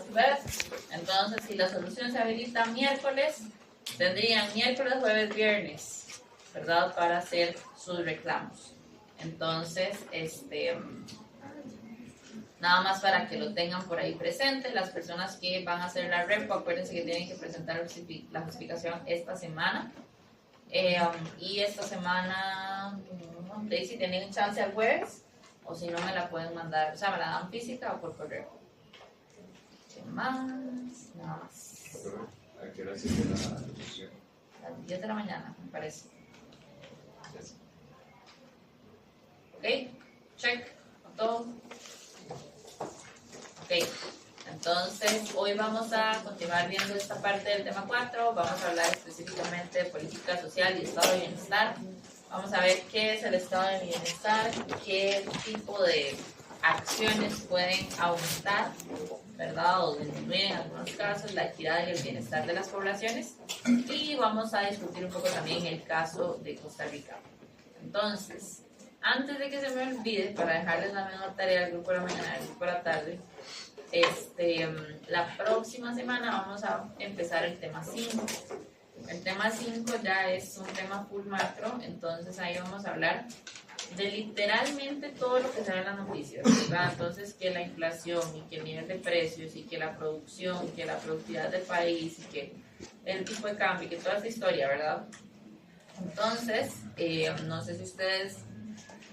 resolver. Entonces, si la solución se habilita miércoles, tendrían miércoles, jueves, viernes, ¿verdad? Para hacer sus reclamos. Entonces, nada más para que lo tengan por ahí presente. Las personas que van a hacer la repo, acuérdense que tienen que presentar la justificación esta semana. Y esta semana, si tienen chance al jueves, o si no me la pueden mandar, o sea, me la dan física o por correo. ¿Qué más? Nada más. ¿A qué hora se tiene la discusión? A las 10 de la mañana, me parece. Yes. ¿Ok? Check. Todo. Ok. Entonces, hoy vamos a continuar viendo esta parte del tema 4. Vamos a hablar específicamente de política social y estado de bienestar. Vamos a ver qué es el estado de bienestar, qué tipo de acciones pueden aumentar, ¿verdad? O disminuir en algunos casos la equidad y el bienestar de las poblaciones. Y vamos a discutir un poco también el caso de Costa Rica. Entonces, antes de que se me olvide, para dejarles la menor tarea al grupo de la mañana y al grupo de la tarde, la próxima semana vamos a empezar el tema 5. El tema 5 ya es un tema full macro, entonces ahí vamos a hablar de literalmente todo lo que se ve en las noticias, ¿verdad? Entonces, que la inflación y que el nivel de precios y que la producción, que la productividad del país y que el tipo de cambio y que toda esta historia, ¿verdad? Entonces, no sé si ustedes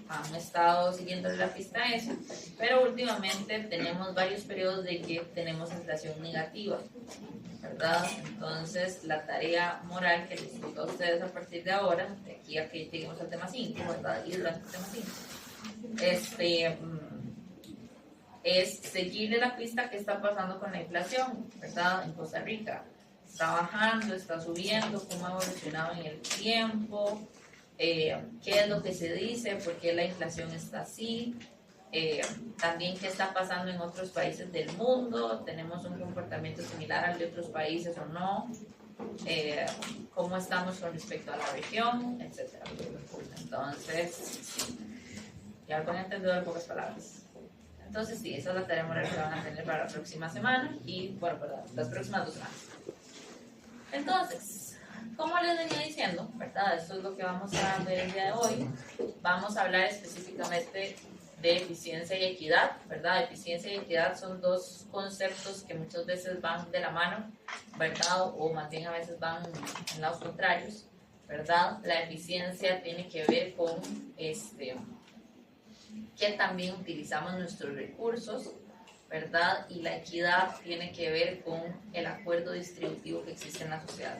han estado siguiendo la pista a eso, pero últimamente tenemos varios periodos de que tenemos inflación negativa, ¿verdad? Entonces, la tarea moral que les explico a ustedes a partir de ahora, de aquí a que lleguemos al tema 5, ¿verdad? Y durante el tema 5, es seguirle la pista que está pasando con la inflación, ¿verdad? En Costa Rica. Está bajando, está subiendo, cómo ha evolucionado en el tiempo, qué es lo que se dice, por qué la inflación está así, también qué está pasando en otros países del mundo, tenemos un comportamiento similar al de otros países o no, cómo estamos con respecto a la región, etc. Entonces, ya con entendedor en pocas palabras. Entonces sí, esa es la tarea moral que van a tener para la próxima semana y bueno, para las próximas 2 semanas. Entonces, como les venía diciendo, ¿verdad? Esto es lo que vamos a ver el día de hoy. Vamos a hablar específicamente de eficiencia y equidad, ¿verdad? Eficiencia y equidad son dos conceptos que muchas veces van de la mano, ¿verdad? O más bien a veces van en lados contrarios, ¿verdad? La eficiencia tiene que ver con que también utilizamos nuestros recursos, ¿verdad? Y la equidad tiene que ver con el acuerdo distributivo que existe en la sociedad.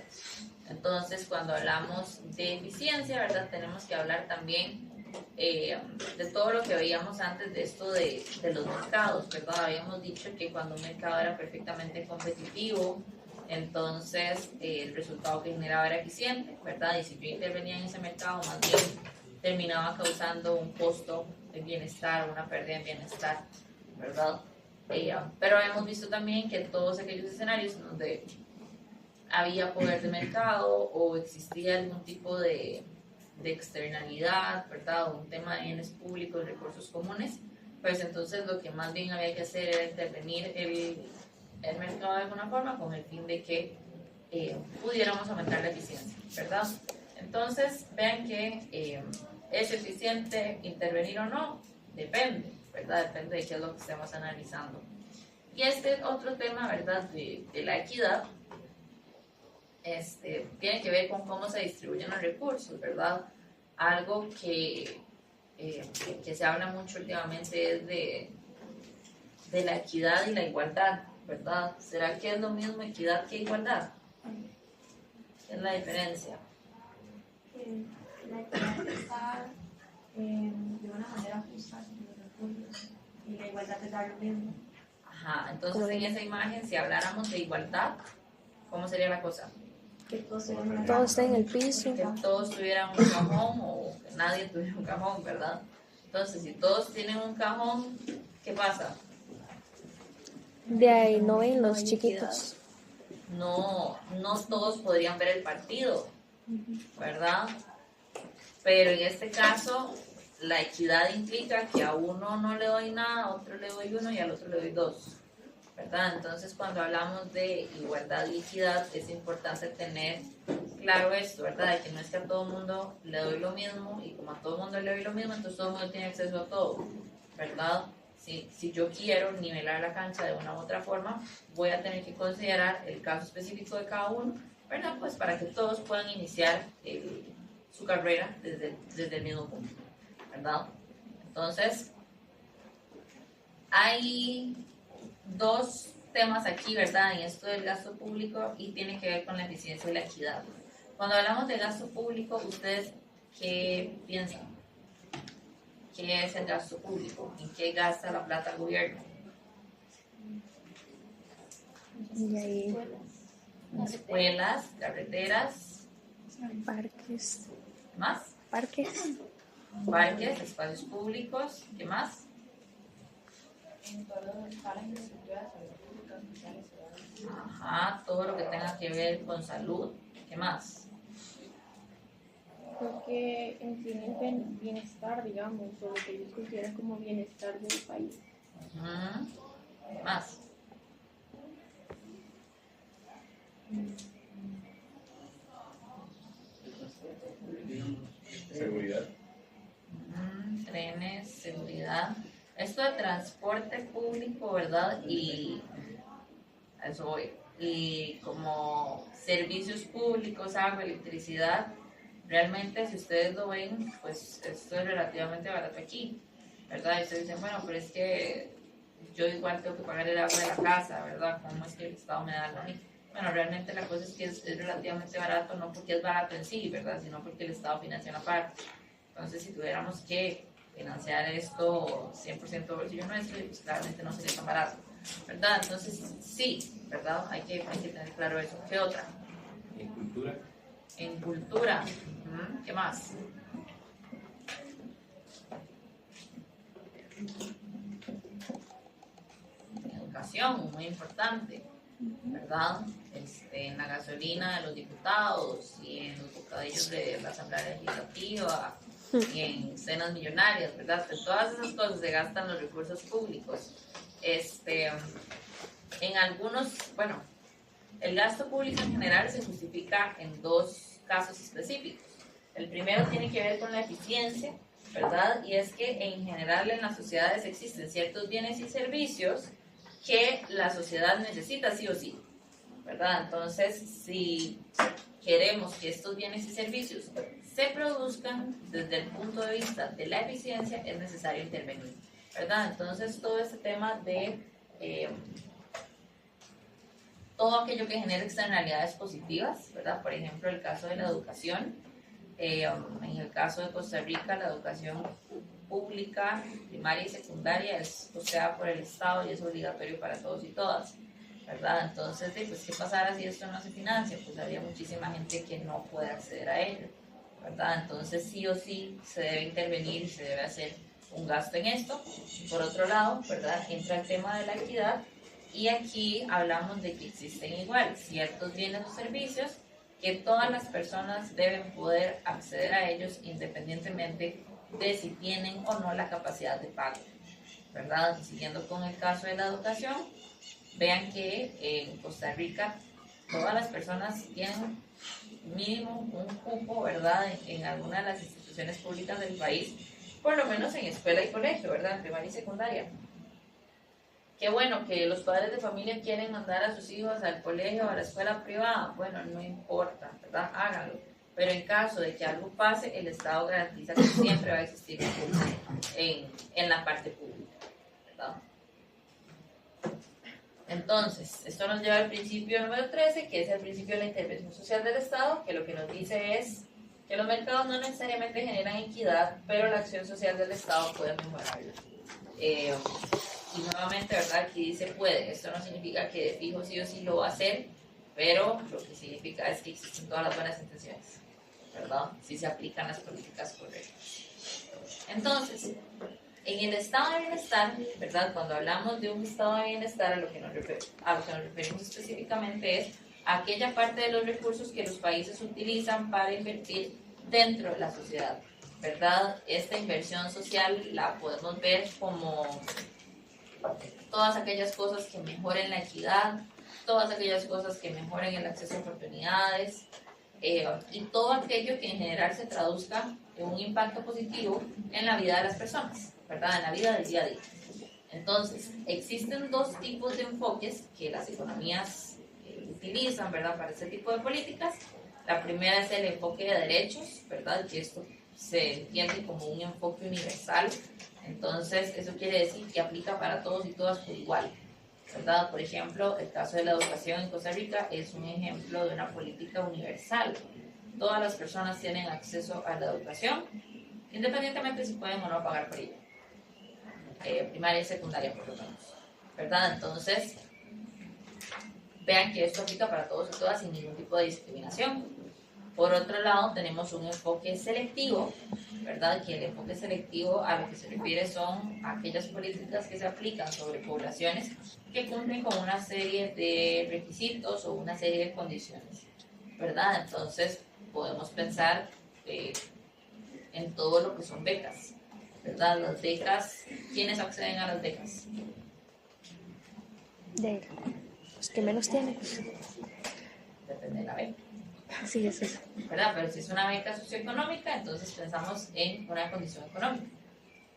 Entonces, cuando hablamos de eficiencia, ¿verdad? Tenemos que hablar también de todo lo que veíamos antes de esto de los mercados, ¿verdad? Habíamos dicho que cuando un mercado era perfectamente competitivo, entonces el resultado que generaba era eficiente, ¿verdad? Y si yo intervenía en ese mercado, más bien terminaba causando un costo de bienestar, una pérdida de bienestar, ¿verdad? Pero hemos visto también que en todos aquellos escenarios donde había poder de mercado o existía algún tipo de externalidad, ¿verdad? O un tema de bienes públicos, recursos comunes, pues entonces lo que más bien había que hacer era intervenir el mercado de alguna forma con el fin de que pudiéramos aumentar la eficiencia, ¿verdad? Entonces, vean que es eficiente intervenir o no, depende, ¿verdad? Depende de qué es lo que estemos analizando. Y este otro tema, ¿verdad? De la equidad, tiene que ver con cómo se distribuyen los recursos, ¿verdad? Algo que se habla mucho últimamente es de la equidad y la igualdad, ¿verdad? ¿Será que es lo mismo equidad que igualdad? ¿Qué es la diferencia? La equidad está de una manera justa con los recursos y la igualdad es dar lo mismo. Ajá, entonces en esa imagen, si habláramos de igualdad, ¿cómo sería la cosa? Que todos tengan Todo está en el piso. Que todos tuvieran un cajón o que nadie tuviera un cajón, ¿verdad? Entonces, si todos tienen un cajón, ¿qué pasa? De ahí no ven los chiquitos. No todos podrían ver el partido, ¿verdad? Pero en este caso, la equidad implica que a uno no le doy nada, a otro le doy 1 y al otro le doy 2, ¿verdad? Entonces, cuando hablamos de igualdad y equidad, es importante tener claro esto, ¿verdad? De que no es que a todo el mundo le doy lo mismo y como a todo el mundo le doy lo mismo, entonces todo el mundo tiene acceso a todo, ¿verdad? Si yo quiero nivelar la cancha de una u otra forma, voy a tener que considerar el caso específico de cada uno, ¿verdad? Pues para que todos puedan iniciar su carrera desde el mismo punto, ¿verdad? Entonces, hay dos temas aquí, ¿verdad? En esto del gasto público y tiene que ver con la eficiencia y la equidad. Cuando hablamos de gasto público, ¿ustedes qué piensan? ¿Qué es el gasto público? ¿En qué gasta la plata el gobierno? Y ahí, Escuelas, carreteras, parques. ¿qué más? Parques. Parques, espacios públicos, ¿qué más? En todas las infraestructuras, salud pública, sociales, ciudadanas. Ajá, todo lo que tenga que ver con salud, ¿qué más? Porque en sí es bienestar, digamos, o lo que ellos consideran como bienestar del país. Ujú. ¿Qué más? Seguridad. Trenes, seguridad. Esto de transporte público, ¿verdad? Y a eso voy. Y como servicios públicos, agua, electricidad, realmente si ustedes lo ven, pues esto es relativamente barato aquí, ¿verdad? Y ustedes dicen, bueno, pero es que yo igual tengo que pagar el agua de la casa, ¿verdad? ¿Cómo es que el Estado me da algo a mí? Bueno, realmente la cosa es que es relativamente barato, no porque es barato en sí, ¿verdad? Sino porque el Estado financia una parte. Entonces, si tuviéramos que financiar esto 100% bolsillo nuestro, pues claramente no sería tan barato, ¿verdad? Entonces, sí, ¿verdad? Hay que tener claro eso. ¿Qué otra? En cultura. En cultura, ¿qué más? Educación, muy importante, ¿verdad? En la gasolina de los diputados y en los bocadillos de la Asamblea Legislativa y en cenas millonarias, ¿verdad? En todas esas cosas se gastan los recursos públicos. En algunos, bueno, el gasto público en general se justifica en dos casos específicos. El primero tiene que ver con la eficiencia, ¿verdad? Y es que en general en las sociedades existen ciertos bienes y servicios que la sociedad necesita sí o sí, ¿verdad? Entonces, si queremos que estos bienes y servicios se produzcan desde el punto de vista de la eficiencia, es necesario intervenir, ¿verdad? Entonces, todo este tema de todo aquello que genere externalidades positivas, ¿verdad? Por ejemplo, el caso de la educación. En el caso de Costa Rica, la educación pública, primaria y secundaria es costeada por el Estado y es obligatorio para todos y todas, ¿verdad? Entonces, pues, ¿qué pasará si esto no se financia? Pues habría muchísima gente que no puede acceder a ello, ¿verdad? Entonces, sí o sí se debe intervenir y se debe hacer un gasto en esto. Por otro lado, ¿verdad? Entra el tema de la equidad y aquí hablamos de que existen igual ciertos bienes o servicios que todas las personas deben poder acceder a ellos independientemente de si tienen o no la capacidad de pago, ¿verdad? Siguiendo con el caso de la educación, vean que en Costa Rica todas las personas tienen mínimo un cupo, ¿verdad? En alguna de las instituciones públicas del país, por lo menos en escuela y colegio, ¿verdad? En primaria y secundaria. Qué bueno que los padres de familia quieren mandar a sus hijos al colegio o a la escuela privada. Bueno, no importa, ¿verdad? Háganlo. Pero en caso de que algo pase, el Estado garantiza que siempre va a existir un cupo en la parte pública, ¿verdad? Entonces, esto nos lleva al principio número 13, que es el principio de la intervención social del Estado, que lo que nos dice es que los mercados no necesariamente generan equidad, pero la acción social del Estado puede mejorarla. Y nuevamente, ¿verdad? Aquí dice puede. Esto no significa que de fijo sí o sí lo va a hacer, pero lo que significa es que existen todas las buenas intenciones, ¿verdad? Si se aplican las políticas correctas. Entonces, en el estado de bienestar, ¿verdad? Cuando hablamos de un estado de bienestar, a lo que nos referimos específicamente es a aquella parte de los recursos que los países utilizan para invertir dentro de la sociedad, ¿verdad? Esta inversión social la podemos ver como todas aquellas cosas que mejoren la equidad, todas aquellas cosas que mejoren el acceso a oportunidades, y todo aquello que en general se traduzca en un impacto positivo en la vida de las personas, ¿verdad? En la vida del día a día. Entonces, existen dos tipos de enfoques que las economías utilizan, ¿verdad? Para este tipo de políticas. La primera es el enfoque de derechos, ¿verdad? Que esto se entiende como un enfoque universal. Entonces, eso quiere decir que aplica para todos y todas por igual, ¿verdad? Por ejemplo, el caso de la educación en Costa Rica es un ejemplo de una política universal. Todas las personas tienen acceso a la educación, independientemente si pueden o no pagar por ella. Primaria y secundaria, por lo menos, ¿verdad? Entonces, vean que esto aplica para todos y todas sin ningún tipo de discriminación. Por otro lado, tenemos un enfoque selectivo, ¿verdad? Que el enfoque selectivo a lo que se refiere son aquellas políticas que se aplican sobre poblaciones que cumplen con una serie de requisitos o una serie de condiciones, ¿verdad? Entonces, podemos pensar en todo lo que son becas, ¿verdad? Las becas, ¿quiénes acceden a las becas? De los que menos tienen. Depende de la beca, Sí, es eso. ¿verdad? Pero si es una beca socioeconómica, entonces pensamos en una condición económica,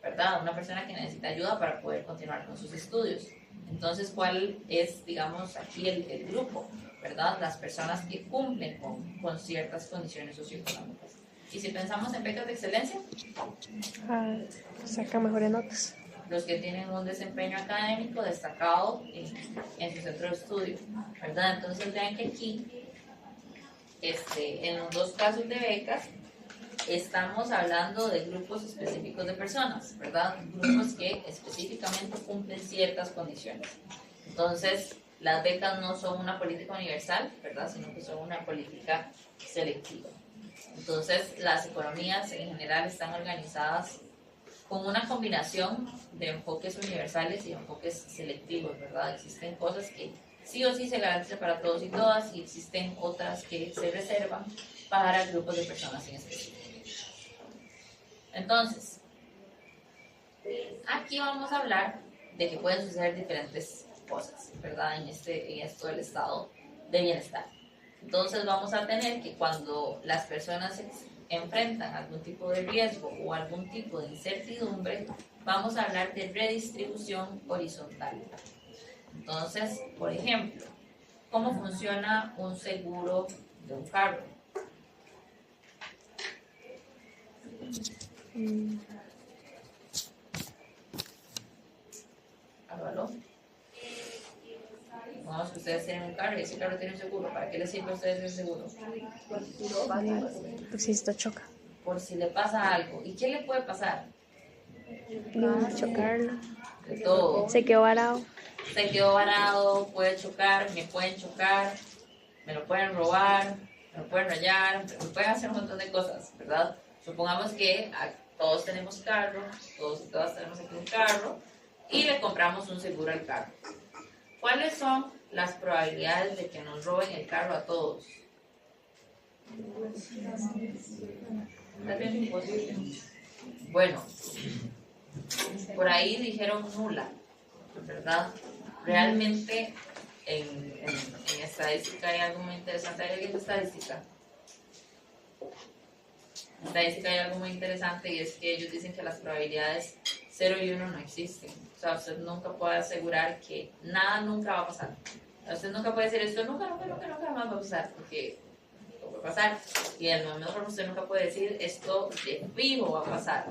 ¿verdad? Una persona que necesita ayuda para poder continuar con sus estudios. Entonces, ¿cuál es, digamos, aquí el grupo, ¿verdad? Las personas que cumplen con ciertas condiciones socioeconómicas. Y si pensamos en becas de excelencia, Saca mejores notas. los que tienen un desempeño académico destacado en su centro de estudio, ¿verdad? Entonces vean que aquí, en los dos casos de becas, estamos hablando de grupos específicos de personas, ¿verdad? Grupos que específicamente cumplen ciertas condiciones. Entonces, las becas no son una política universal, ¿verdad? Sino que son una política selectiva. Entonces, las economías en general están organizadas con una combinación de enfoques universales y enfoques selectivos, ¿verdad? Existen cosas que sí o sí se garantizan para todos y todas y existen otras que se reservan para grupos de personas en específico. Entonces, aquí vamos a hablar de que pueden suceder diferentes cosas, ¿verdad? En esto del estado de bienestar. Entonces vamos a tener que cuando las personas enfrentan algún tipo de riesgo o algún tipo de incertidumbre, vamos a hablar de redistribución horizontal. Entonces, por ejemplo, ¿cómo funciona un seguro de un carro? ¿Aló? Vamos, que ustedes tienen un carro y ese carro tiene un seguro. ¿Para qué les sirve a ustedes el seguro? Por si esto choca. Por si le pasa algo. ¿Y qué le puede pasar? Chocarlo. De todo. Se quedó varado. Se quedó varado, puede chocar, me pueden chocar, me lo pueden robar, me lo pueden rayar, me pueden hacer un montón de cosas, ¿verdad? Supongamos que todos tenemos carro, todos y todas tenemos aquí un carro y le compramos un seguro al carro. ¿Cuáles son las probabilidades de que nos roben el carro a todos? ¿Es imposible? Bueno, por ahí dijeron nula, ¿verdad? Realmente en estadística hay algo muy interesante. ¿Hay alguien de estadística? En estadística hay algo muy interesante y es que ellos dicen que las probabilidades 0 y 1 no existen. O sea, usted nunca puede asegurar que nada nunca va a pasar. Usted nunca puede decir esto nunca más va a pasar, porque no puede pasar. Y al mismo tiempo usted nunca puede decir esto de fijo va a pasar,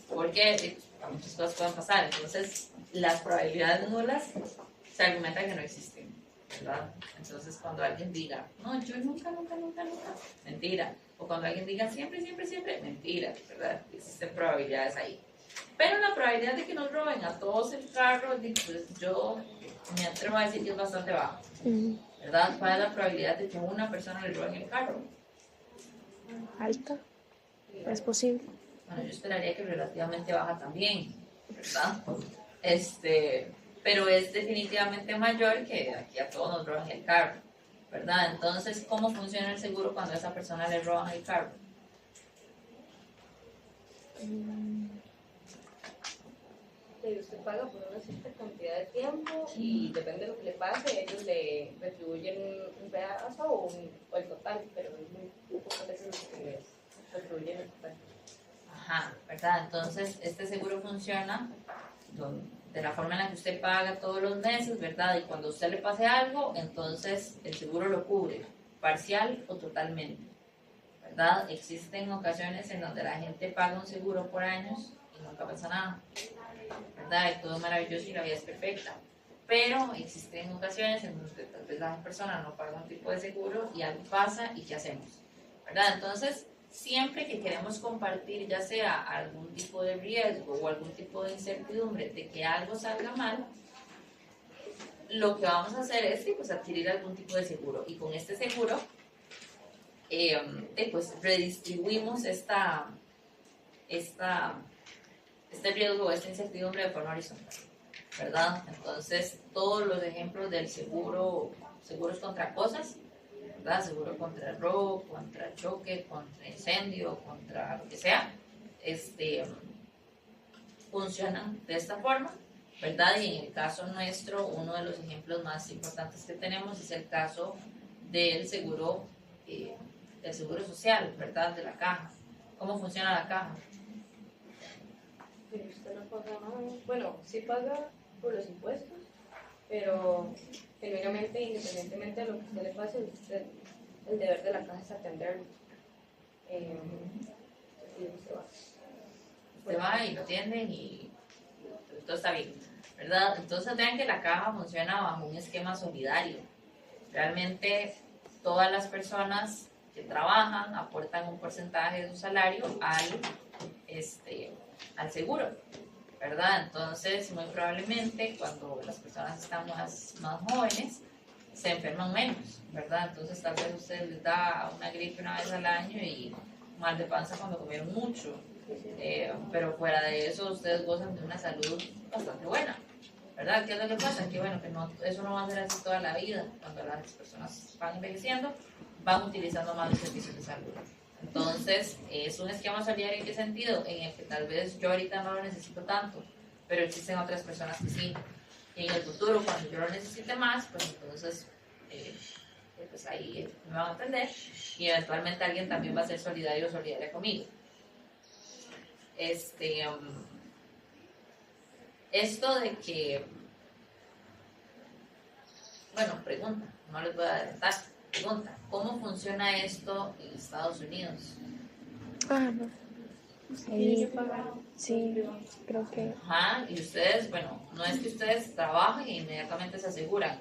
porque muchas cosas pueden pasar. Entonces, las probabilidades nulas se argumenta que no existen, ¿verdad? Entonces, cuando alguien diga, no, yo nunca, mentira. O cuando alguien diga siempre, mentira, ¿verdad? Existen probabilidades ahí. Pero la probabilidad de que nos roben a todos el carro, pues yo me atrevo a decir que es bastante baja, ¿verdad? ¿Cuál es la probabilidad de que a una persona le roben el carro? Alta. Es posible. Bueno, yo esperaría que relativamente baja también, ¿verdad? Pero es definitivamente mayor que aquí a todos nos roban el carro, ¿verdad? Entonces, ¿cómo funciona el seguro cuando a esa persona le roban el carro? que usted paga por una cierta cantidad de tiempo y depende de lo que le pase, ellos le retribuyen un pedazo o el total, pero es muy pocas veces lo que les retribuyen el total. Ajá, ¿verdad? Entonces, este seguro funciona de la forma en la que usted paga todos los meses, ¿verdad? Y cuando a usted le pase algo, entonces el seguro lo cubre, parcial o totalmente, ¿verdad? Existen ocasiones en donde la gente paga un seguro por años y nunca pasa nada, ¿verdad? Y todo es maravilloso y la vida es perfecta. Pero existen ocasiones en donde tal vez la persona no paga un tipo de seguro y algo pasa y ¿qué hacemos? ¿Verdad? Entonces, siempre que queremos compartir ya sea algún tipo de riesgo o algún tipo de incertidumbre de que algo salga mal, lo que vamos a hacer es pues, adquirir algún tipo de seguro. Y con este seguro, pues redistribuimos este riesgo o esta incertidumbre de forma horizontal, ¿verdad? Entonces, todos los ejemplos del seguros contra cosas, ¿verdad? Seguro contra el robo, contra el choque, contra incendio, contra lo que sea, funcionan de esta forma, ¿verdad? Y en el caso nuestro, uno de los ejemplos más importantes que tenemos es el caso del seguro social, ¿verdad? De la caja. ¿Cómo funciona la caja? Pero usted no paga nada, bueno, sí paga por los impuestos, pero genuinamente, independientemente de lo que usted le pase, el deber de la caja es atenderlo. Y usted va. Usted va y lo atienden y todo está bien, ¿verdad? Entonces vean que la caja funciona bajo un esquema solidario. Realmente todas las personas que trabajan aportan un porcentaje de su salario al seguro, ¿verdad? Entonces, muy probablemente cuando las personas están más jóvenes, se enferman menos, ¿verdad? Entonces, tal vez usted les da una gripe una vez al año y mal de panza cuando comieron mucho, pero fuera de eso, ustedes gozan de una salud bastante buena, ¿verdad? ¿Qué es lo que pasa? Que bueno, eso no va a ser así toda la vida. Cuando las personas van envejeciendo, van utilizando más los servicios de salud. Entonces, es un esquema solidario en qué sentido, en el que tal vez yo ahorita no lo necesito tanto, pero existen otras personas que sí. Y en el futuro, cuando yo lo necesite más, pues entonces, pues ahí me van a atender y eventualmente alguien también va a ser solidario o solidaria conmigo. Esto de que, bueno, pregunta, no les voy a adelantar, pregunta, ¿cómo funciona esto en Estados Unidos? No. Ahí, sí, creo que. Ajá, y ustedes, bueno, no es que ustedes trabajen e inmediatamente se aseguran,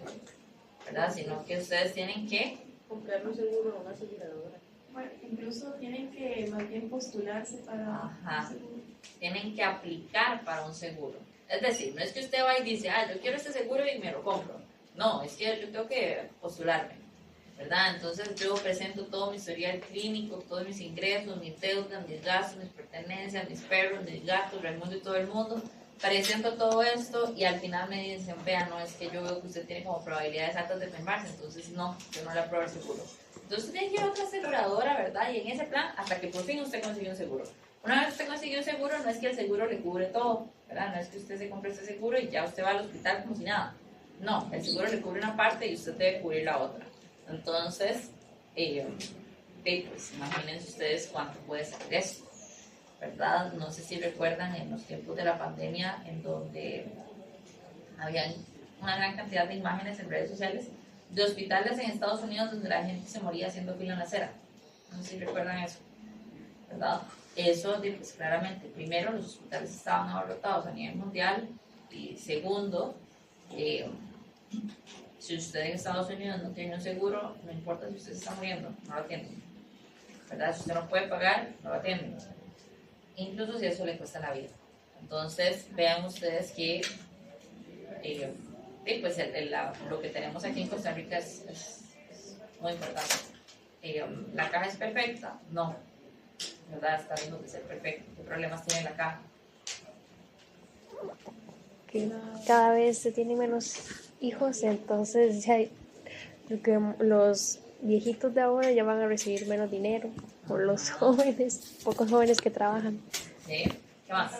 ¿verdad? Sino que ustedes tienen que comprar un seguro o una aseguradora. Bueno, incluso tienen que más bien postularse para un seguro. Tienen que aplicar para un seguro. Es decir, no es que usted va y dice, yo quiero este seguro y me lo compro. No, es que yo tengo que postularme, ¿verdad? Entonces yo presento todo mi historial clínico, todos mis ingresos, mis deudas, mis gastos, mis pertenencias, mis perros, mis gatos, Raimundo y todo el mundo. Presento todo esto y al final me dicen, vean, no, es que yo veo que usted tiene como probabilidades altas de enfermarse, entonces no, yo no le apruebo el seguro. Entonces usted tiene que ir a otra aseguradora, ¿verdad? Y en ese plan, hasta que por fin usted consigue un seguro. Una vez usted consigue un seguro, no es que el seguro le cubre todo, ¿verdad? No es que usted se compre ese seguro y ya usted va al hospital como si nada. No, el seguro le cubre una parte y usted debe cubrir la otra. Entonces, pues imagínense ustedes cuánto puede salir esto, ¿verdad? No sé si recuerdan en los tiempos de la pandemia en donde había una gran cantidad de imágenes en redes sociales de hospitales en Estados Unidos donde la gente se moría haciendo fila en la acera. No sé si recuerdan eso, ¿verdad? Eso, pues claramente, primero, los hospitales estaban abarrotados a nivel mundial y segundo, si usted en Estados Unidos no tiene un seguro, no importa si usted se está muriendo, no lo atienden, ¿verdad? Si usted no puede pagar, no lo atienden, incluso si eso le cuesta la vida. Entonces, vean ustedes que pues lo que tenemos aquí en Costa Rica es muy importante. ¿La caja es perfecta? No, ¿verdad? Está viendo de ser perfecta. ¿Qué problemas tiene la caja? Que cada vez se tienen menos hijos, entonces ya los viejitos de ahora ya van a recibir menos dinero por los jóvenes, pocos jóvenes que trabajan. ¿Sí? ¿Qué más?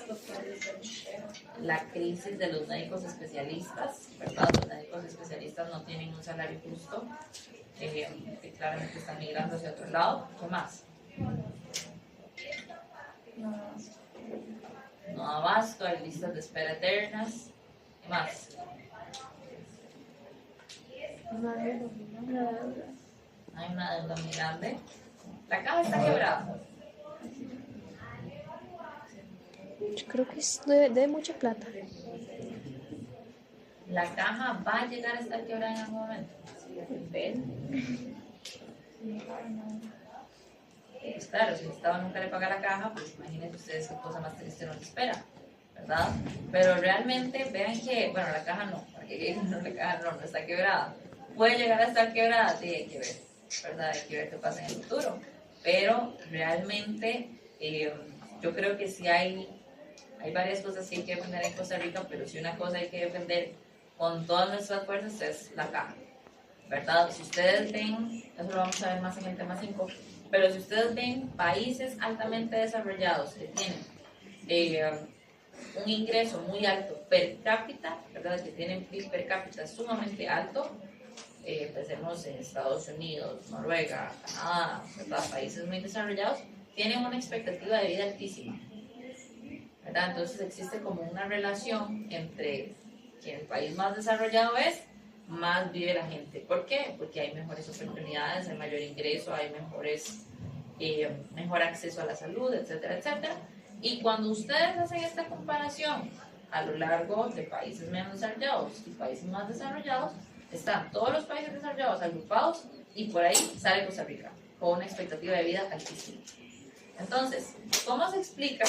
La crisis de los médicos especialistas, ¿verdad? Los médicos especialistas no tienen un salario justo, que claramente están migrando hacia otro lado. ¿Qué más? No abasto, hay listas de espera eternas. ¿Qué más? Hay una deuda muy grande. La caja está quebrada. Yo creo que debe mucha plata. La caja va a llegar a estar quebrada en algún momento. Pues claro, si el Estado nunca le paga la caja, pues imagínense ustedes qué cosa más triste nos espera, ¿verdad? Pero realmente vean que, bueno, la caja no, porque no, la caja no está quebrada. Puede llegar a estar quebrada, sí, hay que ver, ¿verdad? Hay que ver qué pasa en el futuro. Pero realmente yo creo que sí hay varias cosas que hay que defender en Costa Rica, pero si una cosa hay que defender con todas nuestras fuerzas es la caja, ¿verdad? Si ustedes ven, eso lo vamos a ver más en el tema 5, pero si ustedes ven países altamente desarrollados que tienen un ingreso muy alto per cápita, ¿verdad? Que tienen PIB per cápita sumamente alto, pensemos en Estados Unidos, Noruega, Canadá, ¿verdad? Países muy desarrollados, tienen una expectativa de vida altísima, ¿verdad? Entonces existe como una relación entre que el país más desarrollado es, más vive la gente. ¿Por qué? Porque hay mejores oportunidades, hay mayor ingreso, hay mejor acceso a la salud, etcétera, etcétera. Y cuando ustedes hacen esta comparación a lo largo de países menos desarrollados y países más desarrollados, están todos los países desarrollados agrupados y por ahí sale Costa Rica con una expectativa de vida altísima. Entonces, ¿cómo se explica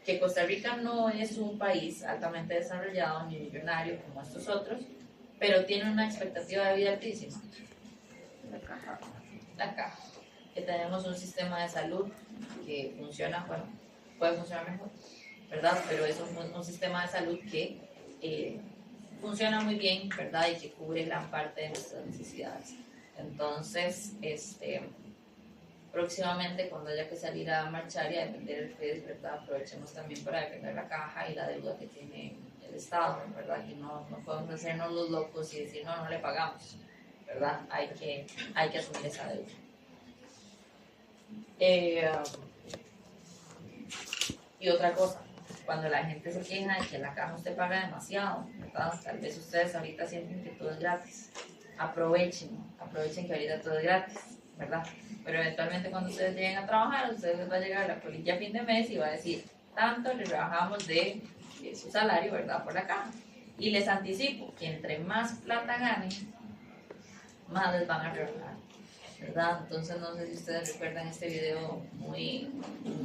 que Costa Rica no es un país altamente desarrollado ni millonario como estos otros, pero tiene una expectativa de vida altísima? La caja. Que tenemos un sistema de salud que funciona, bueno, puede funcionar mejor, ¿verdad? Pero es un sistema de salud que funciona muy bien, ¿verdad? Y que cubre gran parte de nuestras necesidades. Entonces, próximamente, cuando haya que salir a marchar y a defender el FES, ¿verdad? Aprovechemos también para defender la caja y la deuda que tiene el Estado, ¿verdad? Que no podemos hacernos los locos y decir, no le pagamos, ¿verdad? Hay que asumir esa deuda. Y otra cosa, cuando la gente se queja de que la caja usted paga demasiado, ¿verdad? Tal vez ustedes ahorita sienten que todo es gratis. Aprovechen que ahorita todo es gratis, ¿verdad? Pero eventualmente cuando ustedes lleguen a trabajar, a ustedes les va a llegar la colilla a fin de mes y va a decir, tanto les rebajamos de su salario, ¿verdad? Por la caja. Y les anticipo que entre más plata ganen, más les van a rebajar, ¿verdad? Entonces no sé si ustedes recuerdan este video muy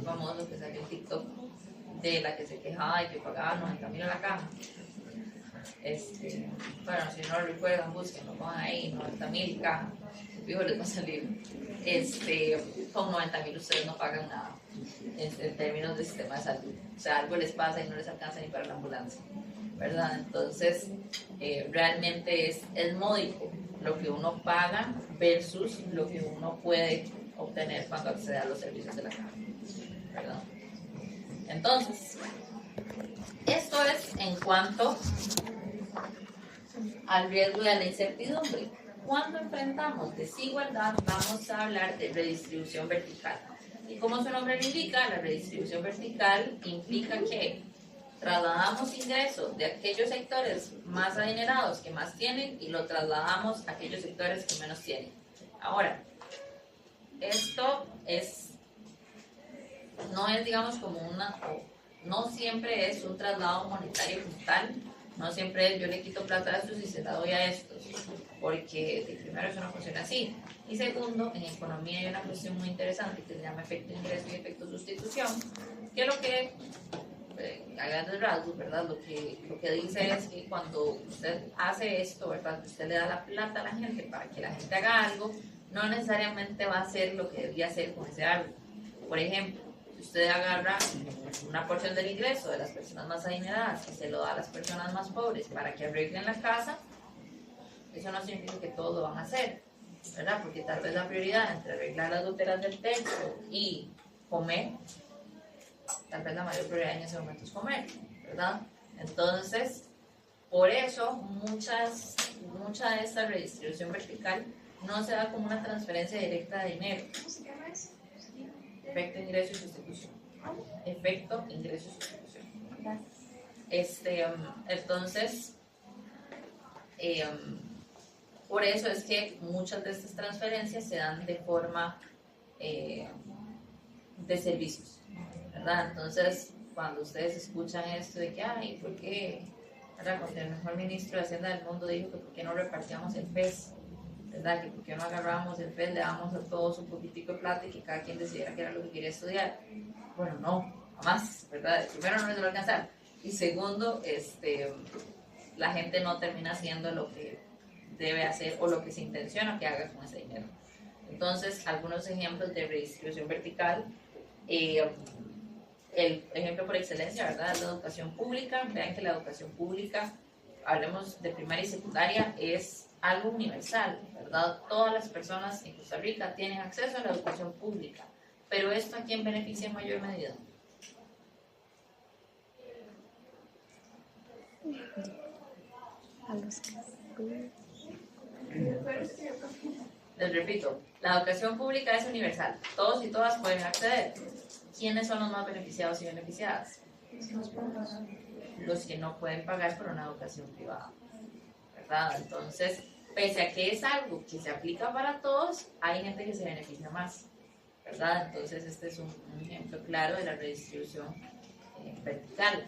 famoso que salió en TikTok de la que se quejaba y que pagaba 90.000 a la caja. Bueno, si no lo recuerdan, búsquenlo, pongan ahí 90.000 caja, fijo les va a salir. Con 90.000 ustedes no pagan nada en términos de sistema de salud, o sea, algo les pasa y no les alcanza ni para la ambulancia, ¿verdad? Entonces realmente es módico lo que uno paga versus lo que uno puede obtener cuando accede a los servicios de la caja, ¿verdad? Entonces, esto es en cuanto al riesgo de la incertidumbre. Cuando enfrentamos desigualdad, vamos a hablar de redistribución vertical. Y como su nombre lo indica, la redistribución vertical implica que trasladamos ingresos de aquellos sectores más adinerados que más tienen y lo trasladamos a aquellos sectores que menos tienen. Ahora, esto no es, digamos, no siempre es un traslado monetario total, no siempre es yo le quito plata a estos y se la doy a estos, porque primero eso no funciona así. Y segundo, en economía hay una cuestión muy interesante que se llama efecto ingreso y efecto sustitución, que lo que a grandes rasgos, ¿verdad? Lo que dice es que cuando usted hace esto, ¿verdad? Usted le da la plata a la gente para que la gente haga algo, no necesariamente va a hacer lo que debería hacer con ese algo. Por ejemplo, si usted agarra una porción del ingreso de las personas más adineradas y se lo da a las personas más pobres para que arreglen la casa, eso no significa que todos lo van a hacer, ¿verdad? Porque tal vez la prioridad entre arreglar las goteras del techo y comer tal vez la mayor prioridad en ese momento es comer, ¿verdad? Entonces, por eso mucha de esta redistribución vertical no se da como una transferencia directa de dinero. ¿Cómo se llama eso? Efecto, ingreso y sustitución. Efecto, ingreso y sustitución. Entonces, por eso es que muchas de estas transferencias se dan de forma de servicios, ¿verdad? Entonces, cuando ustedes escuchan esto de que, ay, ¿por qué? ¿Verdad? Porque el mejor ministro de Hacienda del mundo dijo que ¿por qué no repartíamos el PES? ¿Verdad? Que ¿por qué no agarramos el PES, le damos a todos un poquitico de plata y que cada quien decidiera qué era lo que quería estudiar? Bueno, no, jamás, ¿verdad? Primero, no les va a alcanzar. Y segundo, la gente no termina haciendo lo que debe hacer o lo que se intenciona que haga con ese dinero. Entonces, algunos ejemplos de redistribución vertical. El ejemplo por excelencia, ¿verdad? La educación pública. Vean que la educación pública, hablemos de primaria y secundaria, es algo universal, ¿verdad? Todas las personas en Costa Rica tienen acceso a la educación pública. Pero ¿esto a quién beneficia en mayor medida? A los que... Les repito, la educación pública es universal. Todos y todas pueden acceder. ¿Quiénes son los más beneficiados y beneficiadas? Los que no pueden pagar por una educación privada, ¿verdad? Entonces, pese a que es algo que se aplica para todos, hay gente que se beneficia más, ¿verdad? Entonces, este es un ejemplo claro de la redistribución vertical.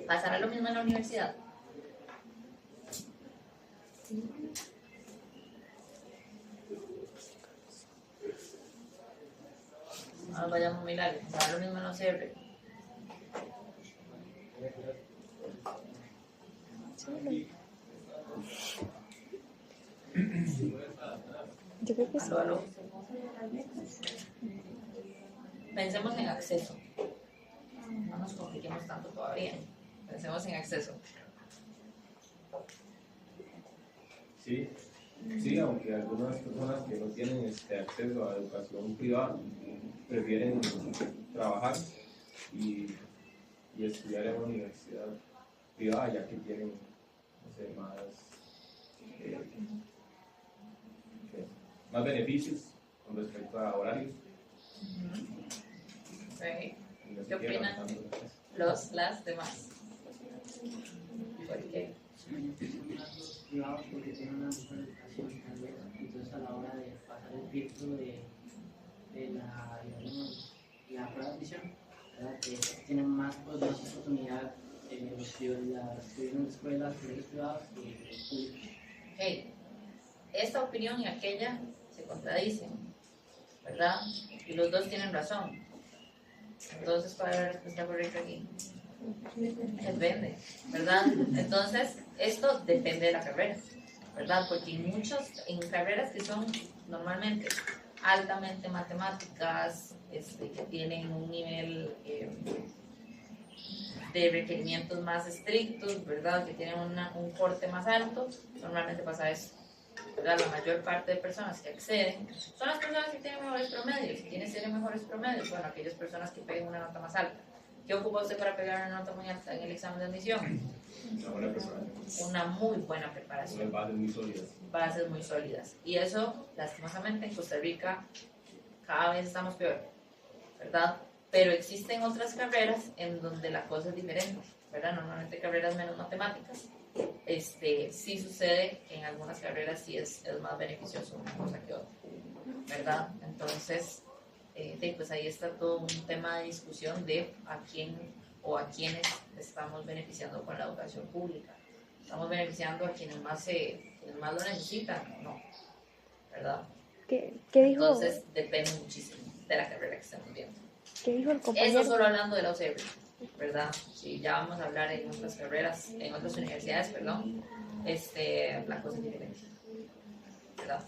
¿Pasará lo mismo en la universidad? No nos vayamos muy largos. ¿Pasará lo mismo en la OCR? Yo creo que sí. Aló, aló. Pensemos en acceso. No nos compliquemos tanto todavía. Pensemos en acceso. Sí, sí, aunque algunas personas que no tienen acceso a educación privada prefieren trabajar y estudiar en una universidad privada, ya que tienen, no sé, más beneficios con respecto a horarios. Okay. Y no se ¿Qué quedan opinan tanto en casa. las demás? ¿Por qué? Privados porque tienen una mejor educación tal vez, entonces a la hora de pasar el filtro de la, digamos, la prueba de admisión, ¿verdad? Tienen más oportunidad los que estudian en escuelas, colegios privados y públicos. Okay. Esta opinión y aquella se contradicen, ¿verdad? Y los dos tienen razón. Entonces, ¿cuál es la respuesta correcta aquí? Depende, ¿verdad? Entonces, esto depende de la carrera, ¿verdad? Porque en carreras que son normalmente altamente matemáticas, que tienen un nivel de requerimientos más estrictos, ¿verdad? Que tienen un corte más alto, normalmente pasa eso, ¿verdad? La mayor parte de personas que acceden son las personas que tienen mejores promedios. ¿Quiénes tienen mejores promedios? Bueno, aquellas personas que peguen una nota más alta. ¿Qué ocupa usted para pegar una nota muy alta en el examen de admisión? Una buena preparación. Una muy buena preparación. Unas bases muy sólidas. Bases muy sólidas. Y eso, lastimosamente, en Costa Rica cada vez estamos peor, ¿verdad? Pero existen otras carreras en donde la cosa es diferente, ¿verdad? Normalmente carreras menos matemáticas. Sí sucede que en algunas carreras sí es más beneficioso una cosa que otra, ¿verdad? Entonces, pues ahí está todo un tema de discusión de a quién o a quiénes estamos beneficiando con la educación pública. ¿Estamos beneficiando a quienes más lo necesitan o no? ¿Verdad? ¿Qué dijo? Entonces depende muchísimo de la carrera que estemos viendo. ¿Qué dijo el compañero? Eso solo hablando de la OCR, ¿verdad? Si ya vamos a hablar en otras carreras, en otras universidades, perdón, la cosa es diferente, ¿verdad?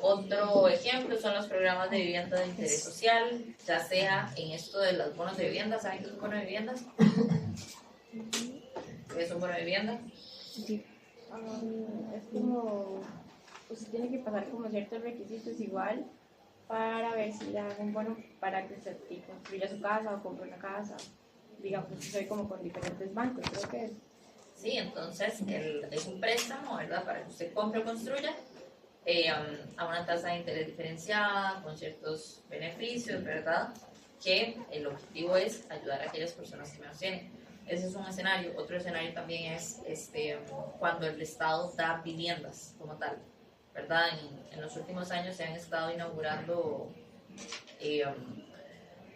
Otro ejemplo son los programas de vivienda de interés social, ya sea en esto de los bonos de vivienda. ¿Saben qué es un bono de vivienda? ¿Qué es un bono de vivienda? Es como, pues tiene que pasar como ciertos requisitos igual para ver si le dan un bono para que usted construya su casa o compre una casa. Digamos, estoy como con diferentes bancos, creo que es. Sí, entonces es un préstamo, ¿verdad? Para que usted compre o construya a una tasa de interés diferenciada, con ciertos beneficios, ¿verdad? Que el objetivo es ayudar a aquellas personas que menos tienen. Ese es un escenario. Otro escenario también es cuando el Estado da viviendas como tal, ¿verdad? En los últimos años se han estado inaugurando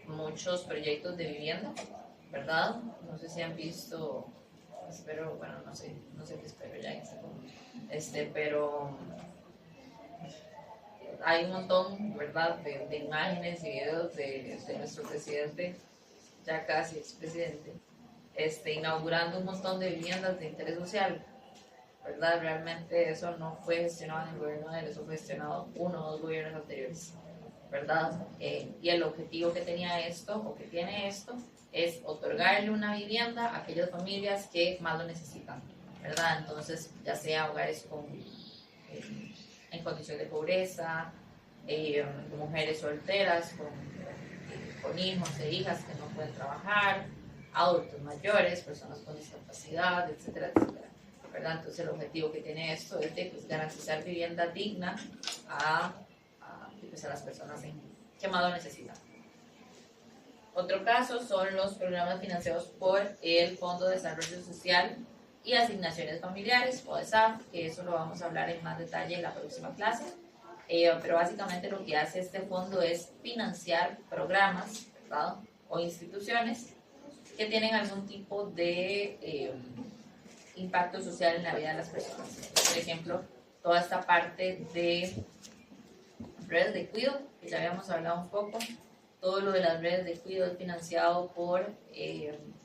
muchos proyectos de vivienda, ¿verdad? No sé si han visto, espero, bueno, no sé qué espero ya en este punto, pero hay un montón, ¿verdad?, de imágenes y videos de nuestro presidente, ya casi expresidente, inaugurando un montón de viviendas de interés social, ¿verdad? Realmente eso no fue gestionado en el gobierno de él, eso fue gestionado 1 o 2 gobiernos anteriores, ¿verdad? Y el objetivo que tenía esto, o que tiene esto, es otorgarle una vivienda a aquellas familias que más lo necesitan, ¿verdad? Entonces, ya sea hogares en condición de pobreza, mujeres solteras con hijos e hijas que no pueden trabajar, adultos mayores, personas con discapacidad, etcétera, etcétera, ¿verdad? Entonces el objetivo que tiene esto es de garantizar vivienda digna a las personas que más lo necesitan. Otro caso son los programas financiados por el Fondo de Desarrollo Social y Asignaciones Familiares, FODESAF, que eso lo vamos a hablar en más detalle en la próxima clase. Pero básicamente lo que hace este fondo es financiar programas, ¿verdad?, o instituciones que tienen algún tipo de impacto social en la vida de las personas. Por ejemplo, toda esta parte de redes de cuidado, que ya habíamos hablado un poco, todo lo de las redes de cuidado es financiado por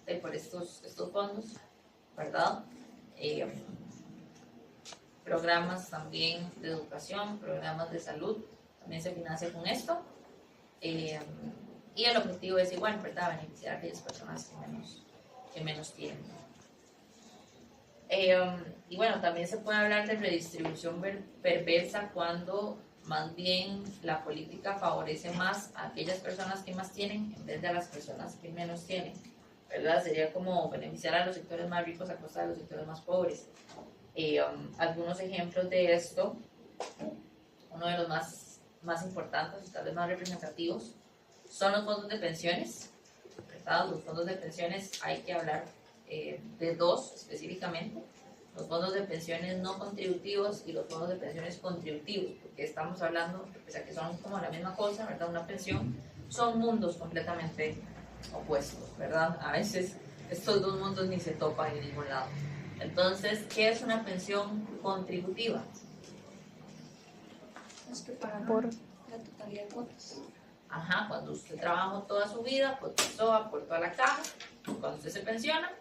estos fondos, ¿verdad? Programas también de educación, programas de salud, también se financia con esto. Y el objetivo es igual, ¿verdad?, beneficiar a aquellas personas que menos tienen. Y bueno, también se puede hablar de redistribución perversa cuando más bien la política favorece más a aquellas personas que más tienen en vez de a las personas que menos tienen, ¿verdad? Sería como beneficiar a los sectores más ricos a costa de los sectores más pobres. Algunos ejemplos de esto, uno de los más importantes y tal vez más representativos, son los fondos de pensiones, ¿verdad? Los fondos de pensiones hay que hablar de dos específicamente: los fondos de pensiones no contributivos y los fondos de pensiones contributivos, porque estamos hablando, pese a que son como la misma cosa, ¿verdad? Una pensión, son mundos completamente opuestos, ¿verdad? A veces estos dos mundos ni se topan en ningún lado. Entonces, ¿qué es una pensión contributiva? Los que pagan Por la totalidad de cuotas. Ajá, cuando usted trabajó toda su vida, cotizó, aportó a la caja, cuando usted se pensiona,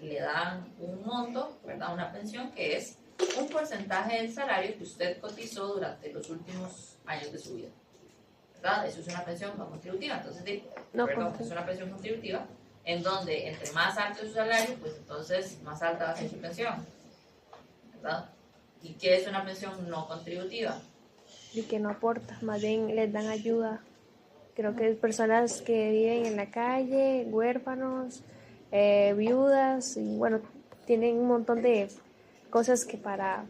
le dan un monto, ¿verdad? Una pensión que es un porcentaje del salario que usted cotizó durante los últimos años de su vida, ¿verdad? Eso es una pensión no contributiva. Entonces, es una pensión contributiva en donde entre más alto es su salario, pues entonces más alta va a ser su pensión, ¿verdad? ¿Y qué es una pensión no contributiva? y que no aporta, más bien les dan ayuda. Creo que personas que viven en la calle, huérfanos, viudas, y bueno, tienen un montón de cosas que para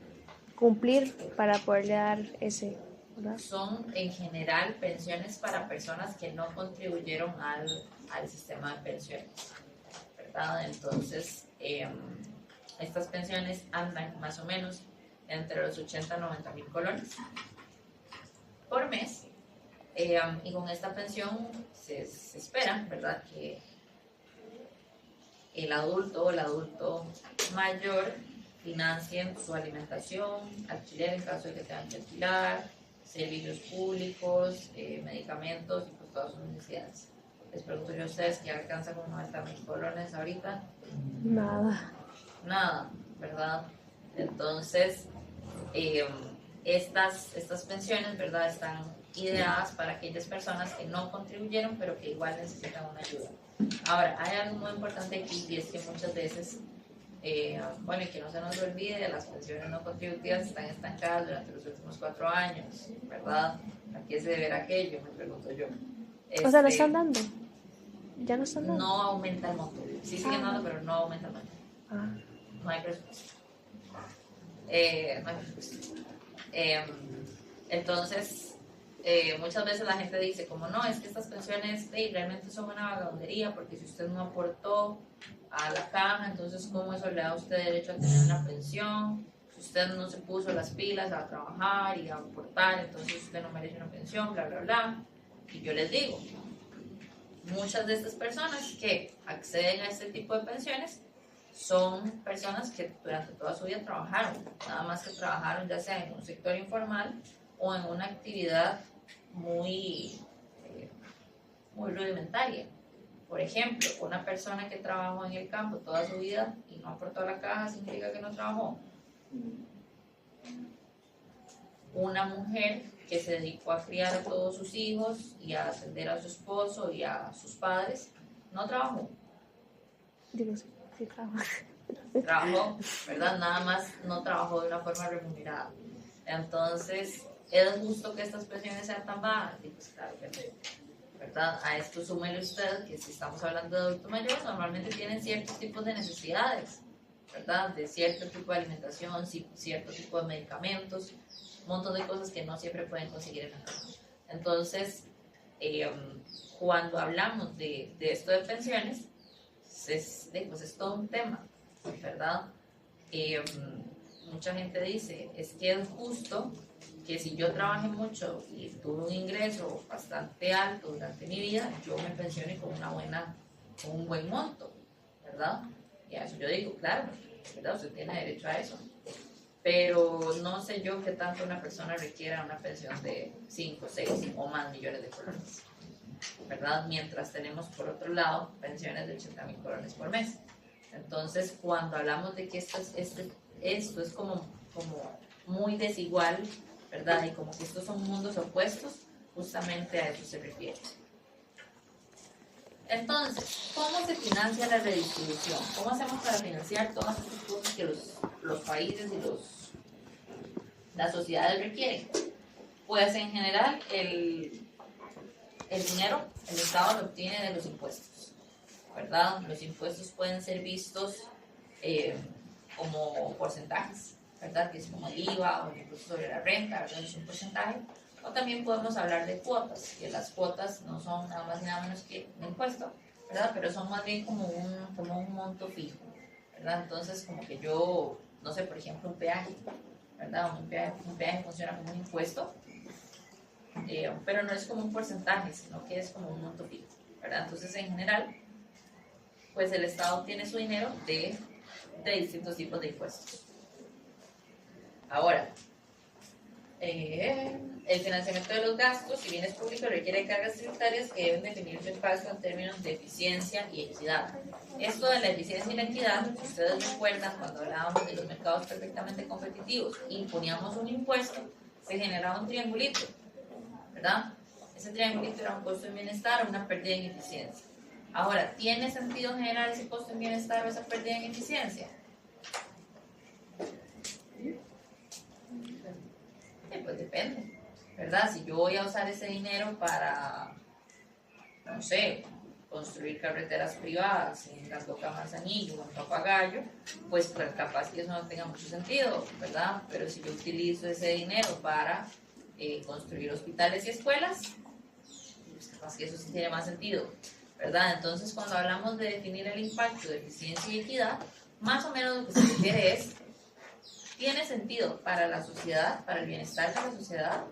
cumplir para poderle dar ese, ¿verdad? Son en general pensiones para personas que no contribuyeron al sistema de pensiones, ¿verdad? Entonces, estas pensiones andan más o menos entre los 80 a 90 mil colones por mes. Y con esta pensión se espera, ¿verdad?, que el adulto o el adulto mayor financien su alimentación, alquiler en caso de que tengan que alquilar, servicios públicos, medicamentos y pues todas sus necesidades. Les pregunto yo a ustedes, ¿qué alcanza con 90 mil colones ahorita? Nada, ¿verdad? Entonces, estas pensiones, ¿verdad?, están ideadas para aquellas personas que no contribuyeron pero que igual necesitan una ayuda. Ahora, hay algo muy importante aquí, y es que muchas veces Bueno, y que no se nos olvide, las pensiones no contributivas están estancadas durante los últimos 4 años, ¿verdad? ¿A qué se deberá aquello? Me pregunto yo. O sea, ¿lo están dando? ¿Ya no están dando? No aumenta el monto. Sí siguen dando, pero no aumenta el monto. Ah. No hay presupuesto. No hay presupuesto. Entonces, muchas veces la gente dice, como no, es que estas pensiones realmente son una vagabundería, porque si usted no aportó a la caja, entonces ¿cómo eso le da a usted derecho a tener una pensión? Si usted no se puso las pilas a trabajar y a aportar, entonces usted no merece una pensión, bla, bla, bla. Y yo les digo, muchas de estas personas que acceden a este tipo de pensiones son personas que durante toda su vida trabajaron, nada más que trabajaron ya sea en un sector informal o en una actividad muy rudimentaria. Por ejemplo, una persona que trabajó en el campo toda su vida y no aportó a la caja significa que no trabajó. Una mujer que se dedicó a criar a todos sus hijos y a atender a su esposo y a sus padres, no trabajó. Digo, sí trabajo. Trabajó, ¿verdad? Nada más no trabajó de una forma remunerada. Entonces, ¿es justo que estas pensiones sean tan bajas? Y pues claro que no. ¿Verdad? A esto súmele usted que si estamos hablando de adultos mayores, normalmente tienen ciertos tipos de necesidades, ¿verdad? De cierto tipo de alimentación, cierto tipo de medicamentos, un montón de cosas que no siempre pueden conseguir en la casa. Entonces, cuando hablamos de esto de pensiones, pues es todo un tema, ¿verdad? Mucha gente dice, es que es justo que si yo trabajé mucho y tuve un ingreso bastante alto durante mi vida, yo me pensione con un buen monto, ¿verdad? Y a eso yo digo, claro, ¿verdad? Usted tiene derecho a eso. Pero no sé yo qué tanto una persona requiera una pensión de 5, 6 o más millones de colones, ¿verdad? Mientras tenemos, por otro lado, pensiones de 80,000 colones por mes. Entonces, cuando hablamos de que esto es como muy desigual, ¿verdad? Y como que estos son mundos opuestos, justamente a eso se refiere. Entonces, ¿cómo se financia la redistribución? ¿Cómo hacemos para financiar todas estas cosas que los países y las sociedades requieren? Pues en general el dinero, el Estado lo obtiene de los impuestos, ¿verdad? Los impuestos pueden ser vistos como porcentajes, ¿verdad? Que es como el IVA o el impuesto sobre la renta, ¿verdad? Es un porcentaje. O también podemos hablar de cuotas, que las cuotas no son nada más y nada menos que un impuesto, ¿verdad? Pero son más bien como un monto fijo, ¿verdad? Entonces, como que yo, no sé, por ejemplo, un peaje, ¿verdad? Un peaje funciona como un impuesto, pero no es como un porcentaje, sino que es como un monto fijo, ¿verdad? Entonces, en general, pues el Estado tiene su dinero de distintos tipos de impuestos. Ahora, el financiamiento de los gastos y bienes públicos requiere cargas tributarias que deben definir su impacto en términos de eficiencia y equidad. Esto de la eficiencia y la equidad, si ustedes recuerdan cuando hablábamos de los mercados perfectamente competitivos y poníamos un impuesto, se generaba un triangulito, ¿verdad? Ese triangulito era un costo en bienestar o una pérdida en eficiencia. Ahora, ¿tiene sentido generar ese costo en bienestar o esa pérdida en eficiencia? Pues depende, ¿verdad? Si yo voy a usar ese dinero para, no sé, construir carreteras privadas en Gandoca Manzanillo o en Papagayo, pues capaz que eso no tenga mucho sentido, ¿verdad? Pero si yo utilizo ese dinero para construir hospitales y escuelas, pues capaz que eso sí tiene más sentido, ¿verdad? Entonces, cuando hablamos de definir el impacto de eficiencia y equidad, más o menos lo que se refiere es, ¿tiene sentido para la sociedad, para el bienestar de la sociedad,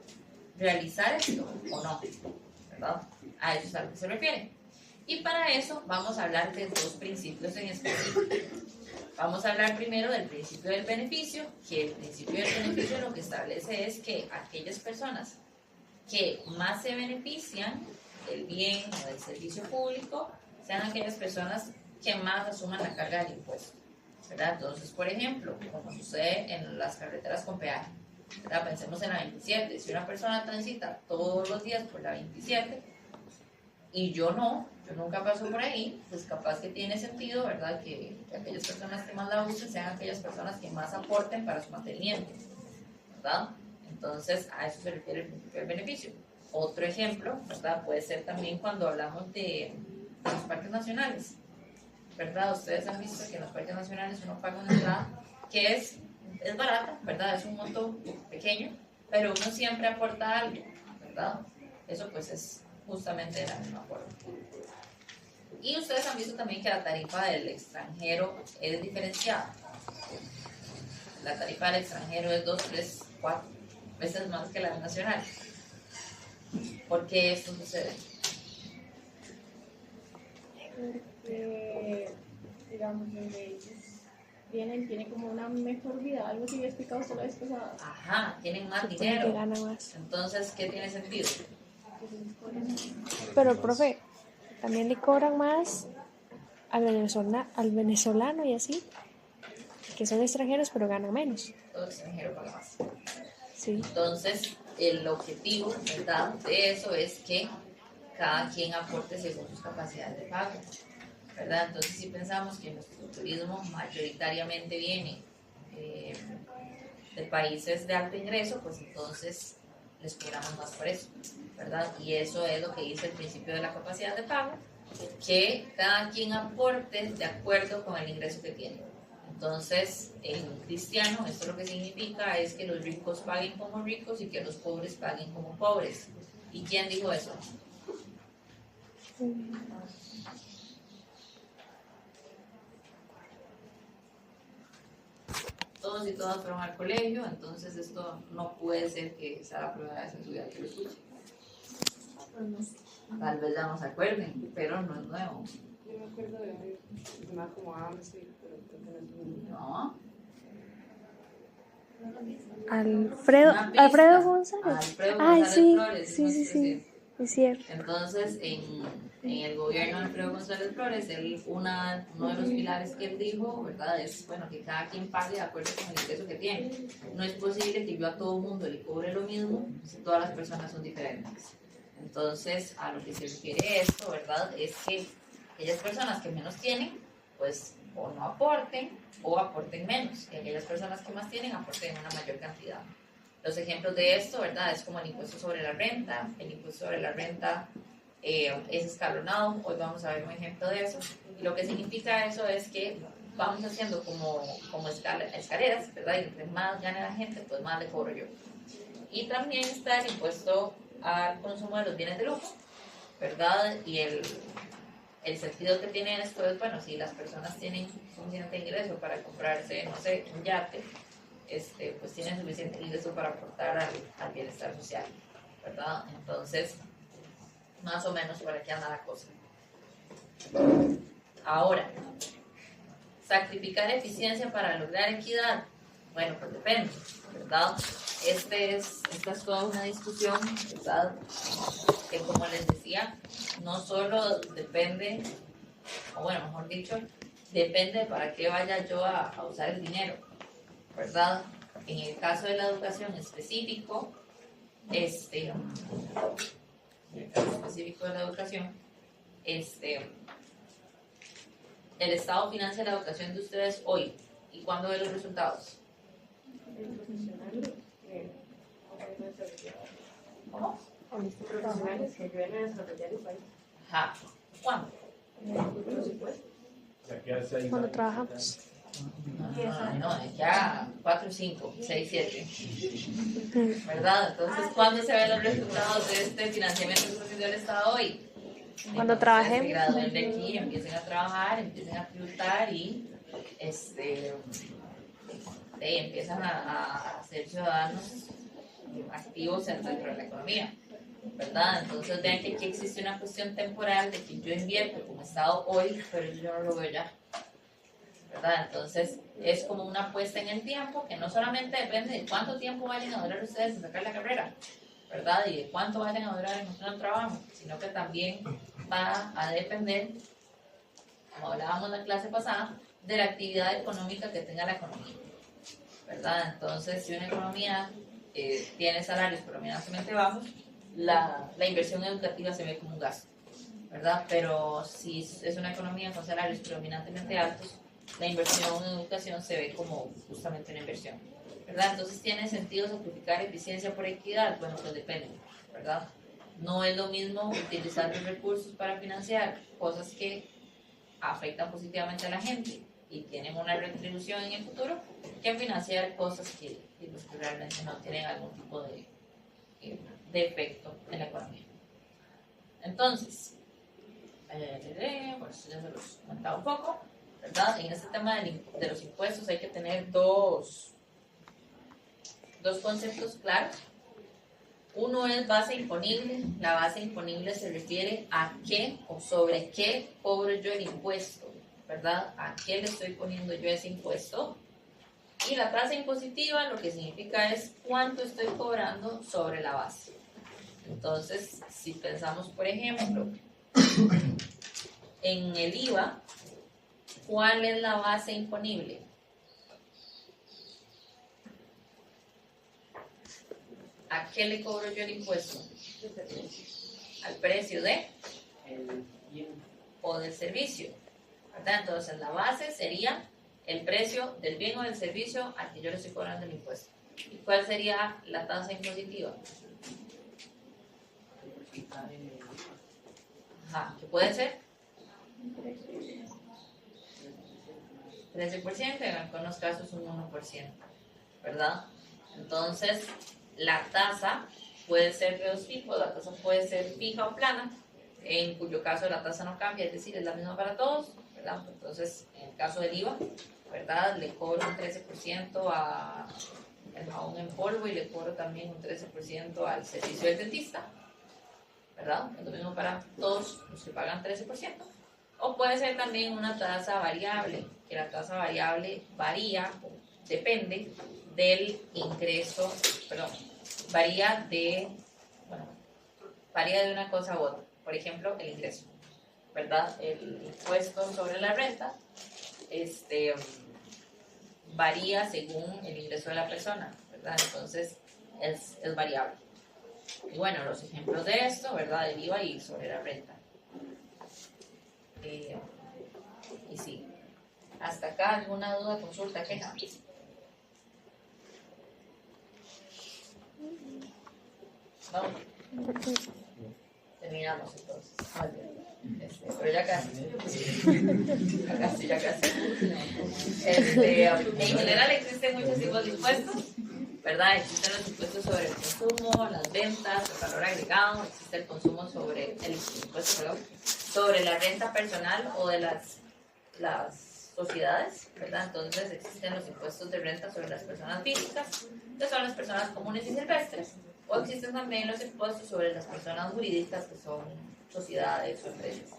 realizar esto o no? ¿Verdad? A eso es a lo que se refiere. Y para eso vamos a hablar de dos principios en específico. Vamos a hablar primero del principio del beneficio, que el principio del beneficio lo que establece es que aquellas personas que más se benefician del bien o del servicio público sean aquellas personas que más asuman la carga del impuesto, ¿verdad? Entonces, por ejemplo, como sucede en las carreteras con peaje, ¿verdad? Pensemos en la 27. Si una persona transita todos los días por la 27 y yo no, yo nunca paso por ahí, pues capaz que tiene sentido, ¿verdad? Que aquellas personas que más la usen sean aquellas personas que más aporten para su mantenimiento, ¿verdad? Entonces, a eso se refiere el principio del beneficio. Otro ejemplo, ¿verdad? Puede ser también cuando hablamos de los parques nacionales, ¿verdad? Ustedes han visto que en los parques nacionales uno paga una entrada que es barata, ¿verdad? Es un monto pequeño, pero uno siempre aporta algo, ¿verdad? Eso pues es justamente de la misma forma. Y ustedes han visto también que la tarifa del extranjero es diferenciada. La tarifa del extranjero es 2, 3, 4 veces más que la nacional. ¿Por qué esto sucede? Digamos, donde ellos tienen como una mejor vida, algo que había explicado solo la vez pasada. Ajá, tienen más Supongo que dinero. gana más. Entonces, ¿qué tiene sentido? Pero, profe, también le cobran más al venezolano y así, que son extranjeros pero ganan menos. Todo extranjero paga más. Sí. Entonces, el objetivo, ¿verdad?, de eso es que cada quien aporte según sus capacidades de pago, ¿verdad? Entonces, si pensamos que nuestro turismo mayoritariamente viene de países de alto ingreso, pues entonces les cobramos más por eso, ¿verdad? Y eso es lo que dice el principio de la capacidad de pago, que cada quien aporte de acuerdo con el ingreso que tiene. Entonces, en cristiano, esto lo que significa es que los ricos paguen como ricos y que los pobres paguen como pobres. ¿Y quién dijo eso? Todos y todas fueron al colegio, entonces esto no puede ser que sea la primera vez en su vida que lo escuchen. Tal vez ya no se acuerden, pero no es nuevo. Yo me acuerdo de una como AMSI, pero creo que no es muy bien. No. Alfredo González. Alfredo Ay, González sí, Flores, sí, ¿no? sí, sí, es cierto. Entonces, en el gobierno de Alfredo González Flores, uno de los pilares que él dijo, ¿verdad?, es, bueno, que cada quien pague de acuerdo con el ingreso que tiene. No es posible que yo a todo mundo le cobre lo mismo si todas las personas son diferentes. Entonces, a lo que se refiere esto, ¿verdad?, es que aquellas personas que menos tienen, pues, o no aporten o aporten menos, y aquellas personas que más tienen aporten una mayor cantidad. Los ejemplos de esto, ¿verdad?, es como el impuesto sobre la renta. El impuesto sobre la renta es escalonado. Hoy vamos a ver un ejemplo de eso. Y lo que significa eso es que vamos haciendo como escaleras, ¿verdad? Y entre más gane la gente, pues más le cobro yo. Y también está el impuesto al consumo de los bienes de lujo, ¿verdad? Y el sentido que tiene esto es, bueno, si las personas tienen suficiente ingreso para comprarse, no sé, un yate, pues tienen suficiente ingreso para aportar al bienestar social, ¿verdad? Entonces, más o menos por aquí anda la cosa. Ahora, sacrificar eficiencia para lograr equidad. Bueno, pues depende, ¿verdad? Esta es toda una discusión, ¿verdad?, que, como les decía, no solo depende, o bueno, mejor dicho, depende para qué vaya yo a usar el dinero, ¿verdad? En el caso de la educación específico, el Estado financia la educación de ustedes hoy. ¿Y cuándo ve los resultados? ¿Cómo? Profesionales que ayuden a desarrollar el país. Ajá. ¿Cuándo? O sea, que hace ahí Cuando trabajamos. No, ya 4, 5, 6, 7. ¿Verdad? Entonces, ¿cuándo se ven los resultados de este financiamiento que está haciendo el Estado hoy? Cuando Entonces, trabajemos. se gradúen de aquí, empiecen a trabajar, empiecen a tributar y empiezan a ser ciudadanos activos dentro de la economía, ¿verdad? Entonces vean que aquí existe una cuestión temporal de que yo invierto como Estado hoy, pero yo no lo veo ya, ¿verdad? Entonces es como una apuesta en el tiempo que no solamente depende de cuánto tiempo vayan a durar ustedes en sacar la carrera, ¿verdad?, y de cuánto vayan a durar en encontrar un trabajo, sino que también va a depender, como hablábamos en la clase pasada, de la actividad económica que tenga la economía, ¿verdad? Entonces, si una economía tiene salarios predominantemente bajos, la inversión educativa se ve como un gasto, ¿verdad? Pero si es una economía con salarios predominantemente altos, la inversión en educación se ve como justamente una inversión, ¿verdad? Entonces, ¿tiene sentido sacrificar eficiencia por equidad? Bueno, pues depende, ¿verdad? No es lo mismo utilizar los recursos para financiar cosas que afectan positivamente a la gente y tienen una retribución en el futuro, que financiar cosas que realmente no tienen algún tipo de efecto en la economía. Entonces, por eso ya se los comentaba un poco, ¿verdad? En este tema de los impuestos hay que tener dos conceptos claros. Uno es base imponible. La base imponible se refiere a qué o sobre qué cobro yo el impuesto, ¿verdad? ¿A qué le estoy poniendo yo ese impuesto? Y la tasa impositiva lo que significa es cuánto estoy cobrando sobre la base. Entonces, si pensamos, por ejemplo, en el IVA, ¿cuál es la base imponible? ¿A qué le cobro yo el impuesto? Al precio de o del servicio, ¿verdad? Entonces, la base sería el precio del bien o del servicio al que yo le estoy cobrando el impuesto. ¿Y cuál sería la tasa impositiva? Ajá, ¿qué puede ser? 13%, en algunos casos un 1%, ¿verdad? Entonces, la tasa puede ser de dos tipos, la tasa puede ser fija o plana, en cuyo caso la tasa no cambia, es decir, es la misma para todos, ¿verdad? Entonces, en el caso del IVA, ¿verdad? Le cobro un 13% al jabón en polvo y le cobro también un 13% al servicio del dentista, ¿verdad? Es lo mismo para todos los que pagan 13%. O puede ser también una tasa variable, que la tasa variable varía, depende del ingreso, varía de una cosa u otra. Por ejemplo, el ingreso, ¿verdad? El impuesto sobre la renta, varía según el ingreso de la persona, ¿verdad? Entonces, es variable. Y bueno, los ejemplos de esto, ¿verdad? Del IVA y sobre la renta. Y sí, hasta acá, ¿alguna duda, consulta, queja? ¿No? Terminamos entonces. Pero ya casi. Ya casi. En general existen muchos tipos de impuestos, ¿verdad? Existen los impuestos sobre el consumo, las ventas, el valor agregado, existe el consumo sobre el impuesto, sobre la renta personal o de las sociedades, ¿verdad? Entonces existen los impuestos de renta sobre las personas físicas, que son las personas comunes y silvestres, o existen también los impuestos sobre las personas jurídicas, que son sociedades o empresas,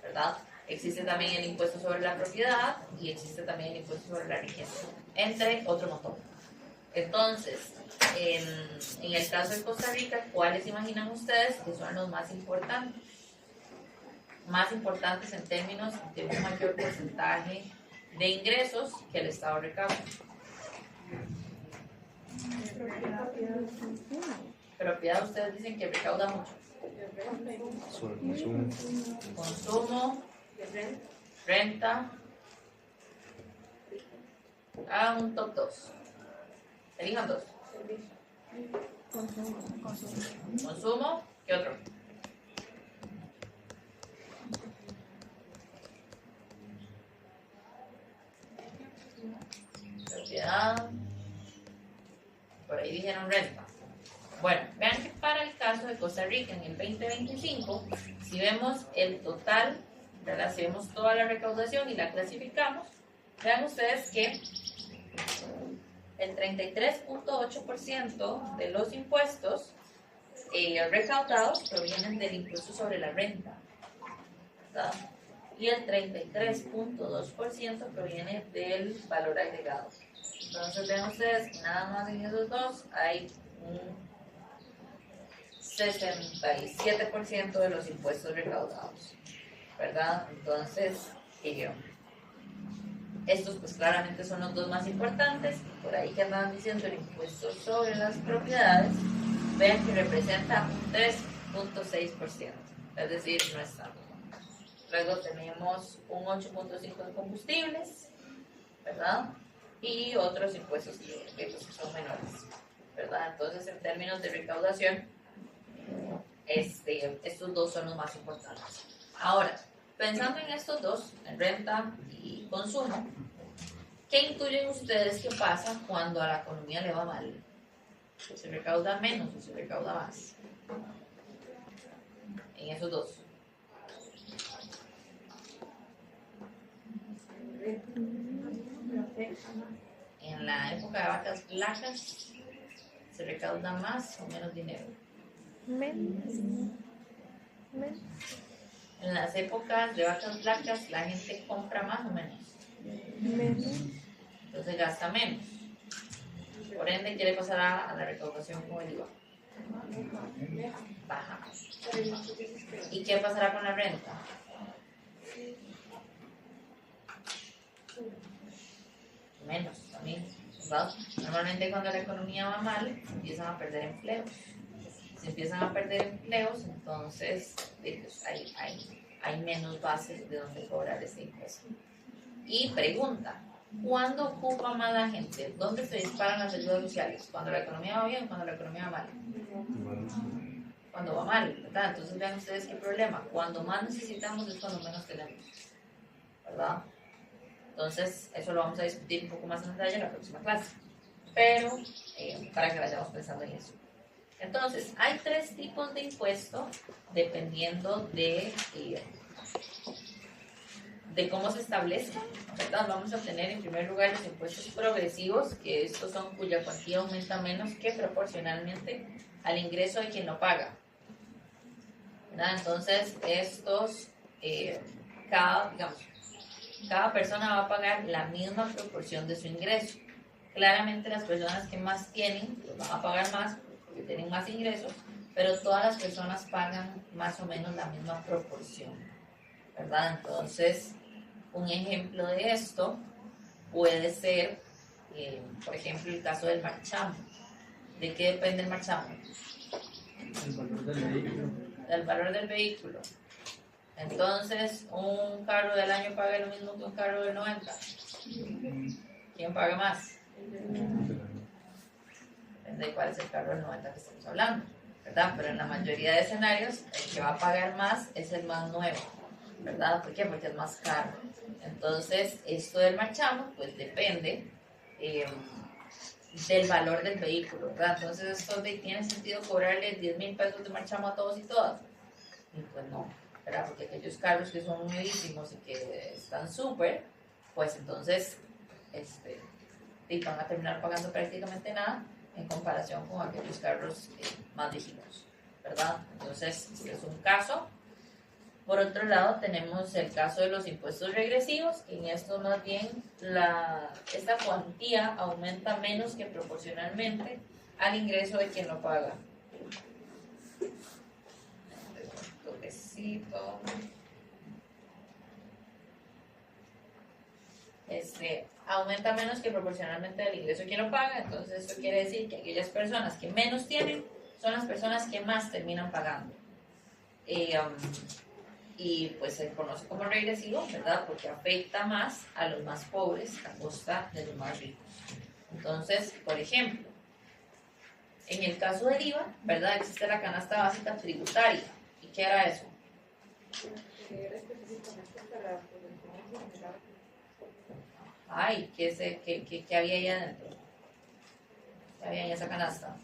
¿verdad? Existe también el impuesto sobre la propiedad y existe también el impuesto sobre la riqueza, entre otro montón. Entonces, en el caso de Costa Rica, ¿cuáles imaginan ustedes que son los más importantes? Más importantes en términos de un mayor porcentaje de ingresos que el Estado recauda. Propiedad, ustedes dicen que recauda mucho. Consumo, renta. Hagan un top 2. Elijan 2. Consumo, ¿qué otro? Propiedad. Por ahí dijeron renta. Bueno, vean que para el caso de Costa Rica en el 2025, si vemos el total, ¿verdad? Si vemos toda la recaudación y la clasificamos, vean ustedes que el 33.8% de los impuestos recaudados provienen del impuesto sobre la renta, ¿verdad? Y el 33.2% proviene del valor agregado. Entonces vean ustedes que nada más en esos dos hay un 67% de los impuestos recaudados, ¿verdad? Entonces, estos pues claramente son los dos más importantes. Por ahí que andaban diciendo el impuesto sobre las propiedades, vean que representa un 3.6%, es decir, no es tanto. Luego tenemos un 8.5 de combustibles, ¿verdad? Y otros impuestos que son menores, ¿verdad? Entonces, en términos de recaudación, estos dos son los más importantes. Ahora, pensando en estos dos, en renta y consumo, ¿qué intuyen ustedes que pasa cuando a la economía le va mal? ¿Se recauda menos o se recauda más? En esos dos. En la época de vacas flacas, ¿se recauda más o menos dinero? Menos. Menos. En las épocas de vacas flacas, ¿la gente compra más o menos? Menos. Entonces gasta menos. Por ende, ¿qué le pasará a la recaudación con el IVA? Baja. ¿Y qué pasará con la renta? Menos también, ¿verdad? Normalmente cuando la economía va mal, empiezan a perder empleos. Si empiezan a perder empleos, entonces pues, hay menos bases de donde cobrar ese impuesto. Y pregunta, ¿cuándo ocupa más la gente? ¿Dónde se disparan las ayudas sociales? ¿Cuando la economía va bien o cuando la economía va mal? Cuando va mal, ¿verdad? Entonces vean ustedes qué problema. Cuando más necesitamos es cuando menos tenemos, ¿verdad? Entonces, eso lo vamos a discutir un poco más en detalle en la próxima clase. Pero, para que vayamos pensando en eso. Entonces, hay tres tipos de impuestos dependiendo de cómo se establezcan, ¿verdad? Vamos a tener en primer lugar los impuestos progresivos, que estos son cuya cuantía aumenta menos que proporcionalmente al ingreso de quien lo paga, ¿verdad? Entonces, estos, cada persona va a pagar la misma proporción de su ingreso. Claramente las personas que más tienen pues van a pagar más porque tienen más ingresos, pero todas las personas pagan más o menos la misma proporción, ¿verdad? Entonces, un ejemplo de esto puede ser, por ejemplo, el caso del marchamo. ¿De qué depende el marchamo? El valor del vehículo. Del valor del vehículo. Entonces, un carro del año paga lo mismo que un carro del 90. ¿Quién paga más? Depende de cuál es el carro del 90 que estamos hablando, ¿verdad? Pero en la mayoría de escenarios, el que va a pagar más es el más nuevo, ¿verdad? ¿Por qué? Porque es más caro. Entonces, esto del marchamo, pues depende del valor del vehículo, ¿verdad? Entonces, esto tiene sentido cobrarle 10,000 pesos de marchamo a todos y todas. Y pues no, ¿verdad? Porque aquellos carros que son nuevísimos y que están súper, pues entonces van a terminar pagando prácticamente nada en comparación con aquellos carros más viejitos, ¿verdad? Entonces, este es un caso. Por otro lado, tenemos el caso de los impuestos regresivos, que en esto más bien esta cuantía aumenta menos que proporcionalmente al ingreso de quien lo paga. Toquecito. Aumenta menos que proporcionalmente al ingreso de quien lo paga, entonces eso quiere decir que aquellas personas que menos tienen son las personas que más terminan pagando. Y pues se conoce como regresivo, ¿verdad? Porque afecta más a los más pobres a costa de los más ricos. Entonces, por ejemplo, en el caso del IVA, ¿verdad? Existe la canasta básica tributaria. ¿Y qué era eso? Ay, ¿qué había ahí adentro? ¿Qué había en esa canasta?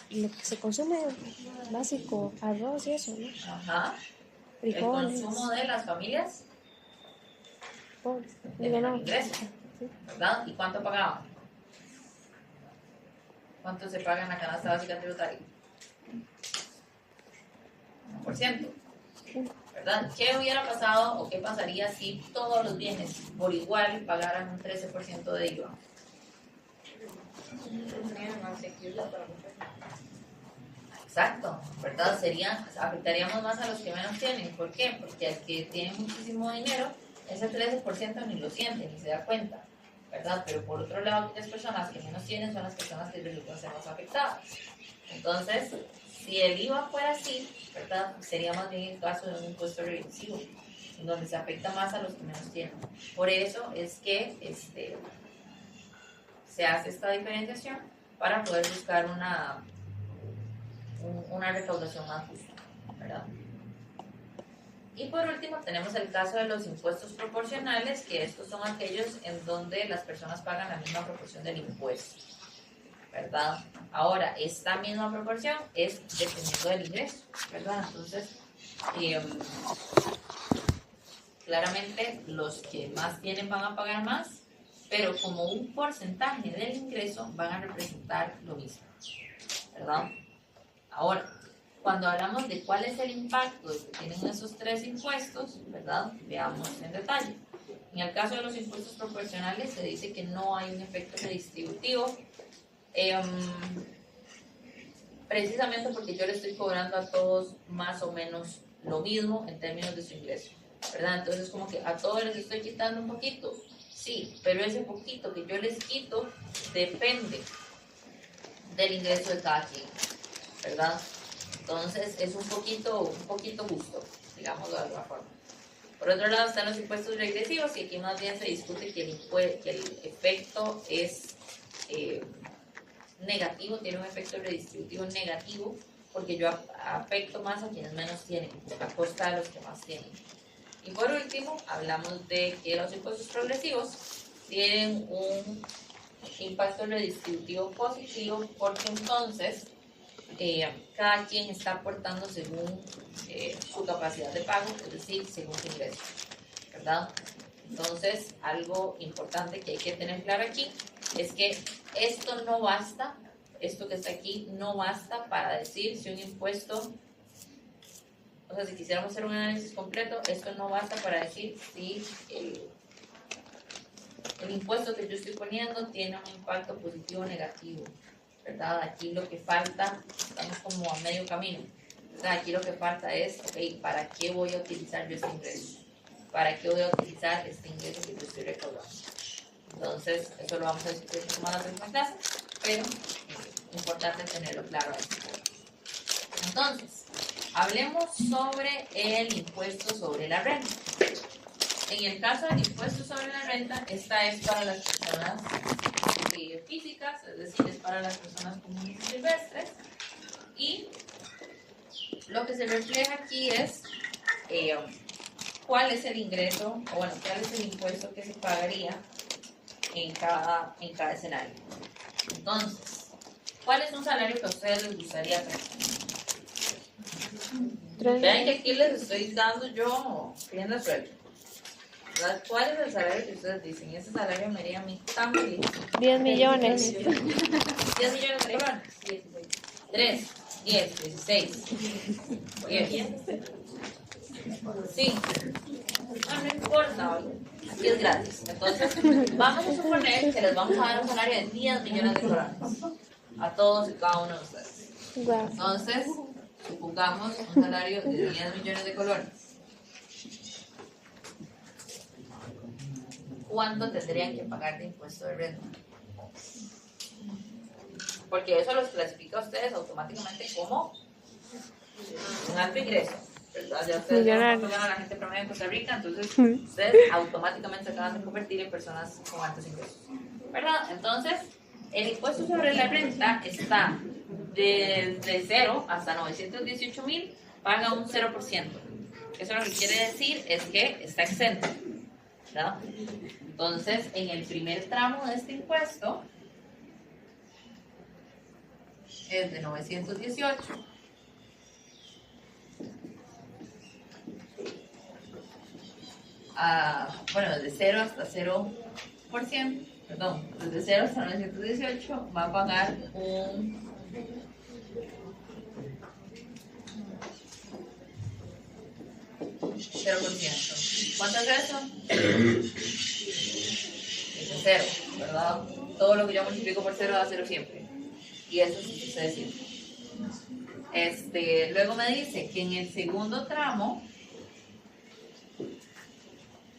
Lo que se consume básico, arroz y eso, ¿no? Ajá. Frijoles. El consumo de las familias Pobres. de menor ingreso, Sí. ¿verdad? ¿Y cuánto pagaban? ¿Cuánto se paga en la canasta básica tributaria? 1%, ¿verdad? ¿Qué hubiera pasado o qué pasaría si todos los bienes por igual pagaran un 13% de IVA? Exacto, ¿verdad? Afectaríamos más a los que menos tienen. ¿Por qué? Porque al que tiene muchísimo dinero, ese 13% ni lo siente, ni se da cuenta, ¿verdad? Pero por otro lado, aquellas personas que menos tienen son las personas que resultan ser más afectadas. Entonces, Si el IVA fuera así, ¿verdad? Sería más bien el caso de un impuesto regresivo, en donde se afecta más a los que menos tienen. Por eso es que se hace esta diferenciación para poder buscar una recaudación más justa, ¿verdad? Y por último tenemos el caso de los impuestos proporcionales, que estos son aquellos en donde las personas pagan la misma proporción del impuesto, ¿verdad? Ahora, esta misma proporción es dependiendo del ingreso, ¿verdad? Entonces, claramente los que más tienen van a pagar más, pero como un porcentaje del ingreso van a representar lo mismo, ¿verdad? Ahora, cuando hablamos de cuál es el impacto que tienen esos tres impuestos, ¿verdad? Veamos en detalle. En el caso de los impuestos proporcionales se dice que no hay un efecto redistributivo, precisamente porque yo le estoy cobrando a todos más o menos lo mismo en términos de su ingreso, ¿verdad? Entonces como que a todos les estoy quitando un poquito, sí, pero ese poquito que yo les quito depende del ingreso de cada quien, ¿verdad? Entonces es un poquito justo, digámoslo de alguna forma. Por otro lado están los impuestos regresivos, y aquí más bien se discute que el efecto es negativo, tiene un efecto redistributivo negativo, porque yo afecto más a quienes menos tienen, a costa de los que más tienen. Y por último, hablamos de que los impuestos progresivos tienen un impacto redistributivo positivo, porque entonces cada quien está aportando según su capacidad de pago, es decir, según su ingreso, ¿verdad? Entonces, algo importante que hay que tener claro aquí es que esto no basta, esto que está aquí no basta para decir si un impuesto, o sea, si quisiéramos hacer un análisis completo, esto no basta para decir si el impuesto que yo estoy poniendo tiene un impacto positivo o negativo, ¿verdad? Aquí lo que falta, estamos como a medio camino, ¿verdad? Aquí lo que falta es, ok, ¿para qué voy a utilizar yo este ingreso? ¿Para qué voy a utilizar este ingreso que yo estoy recaudando? Entonces, eso lo vamos a discutir más en la próxima clase, pero es importante tenerlo claro ahí. Entonces, hablemos sobre el impuesto sobre la renta. En el caso del impuesto sobre la renta, esta es para las personas físicas, es decir, es para las personas comunes y silvestres, y lo que se refleja aquí es cuál es el ingreso, o bueno, cuál es el impuesto que se pagaría en cada escenario. Entonces, ¿cuál es un salario que a ustedes les gustaría tener? Vean que aquí les estoy dando yo rienda suelta. ¿Cuál es el salario que ustedes dicen? Ese salario me haría a mí tan feliz. 10 millones. 10 millones de colones. 3, 10, 16, 10, 5. No importa, aquí es gratis. Entonces, vamos a suponer que les vamos a dar un salario de 10 millones de colones a todos y cada uno de ustedes. Wow. Entonces, supongamos un salario de 10 millones de colones. ¿Cuánto tendrían que pagar de impuesto de renta? Porque eso los clasifica a ustedes automáticamente como un alto ingreso, ¿verdad? Ya ustedes saben cuánto gana la gente promedio en Costa Rica, entonces ustedes automáticamente se acaban de convertir en personas con altos ingresos, ¿verdad? Entonces, el impuesto sobre la renta está desde 0 hasta 918,000, paga un 0%. Eso lo que quiere decir es que está exento, ¿verdad? Entonces, en el primer tramo de este impuesto es de 918 bueno, desde 0 hasta 0%, perdón, desde 0 hasta 918 va a pagar un 0%. ¿Cuánto es eso? Es 0, ¿verdad? Todo lo que yo multiplico por 0 da 0 siempre. Y eso sucede siempre. Luego me dice que en el segundo tramo,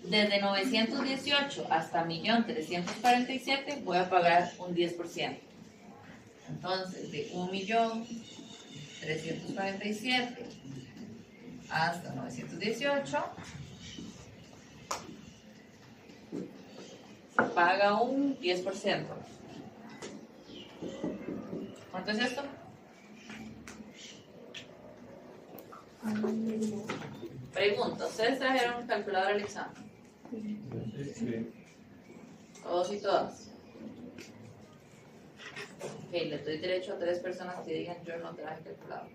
desde 918 hasta 1.347,000, voy a pagar un 10%. Entonces, de 1.000.000 347 hasta 918 se paga un 10%. ¿Cuánto es esto? Pregunta, ¿ustedes trajeron calculadora al examen? Sí. Todos y todas. Ok, le doy derecho a 3 personas que digan yo no traje calculadora.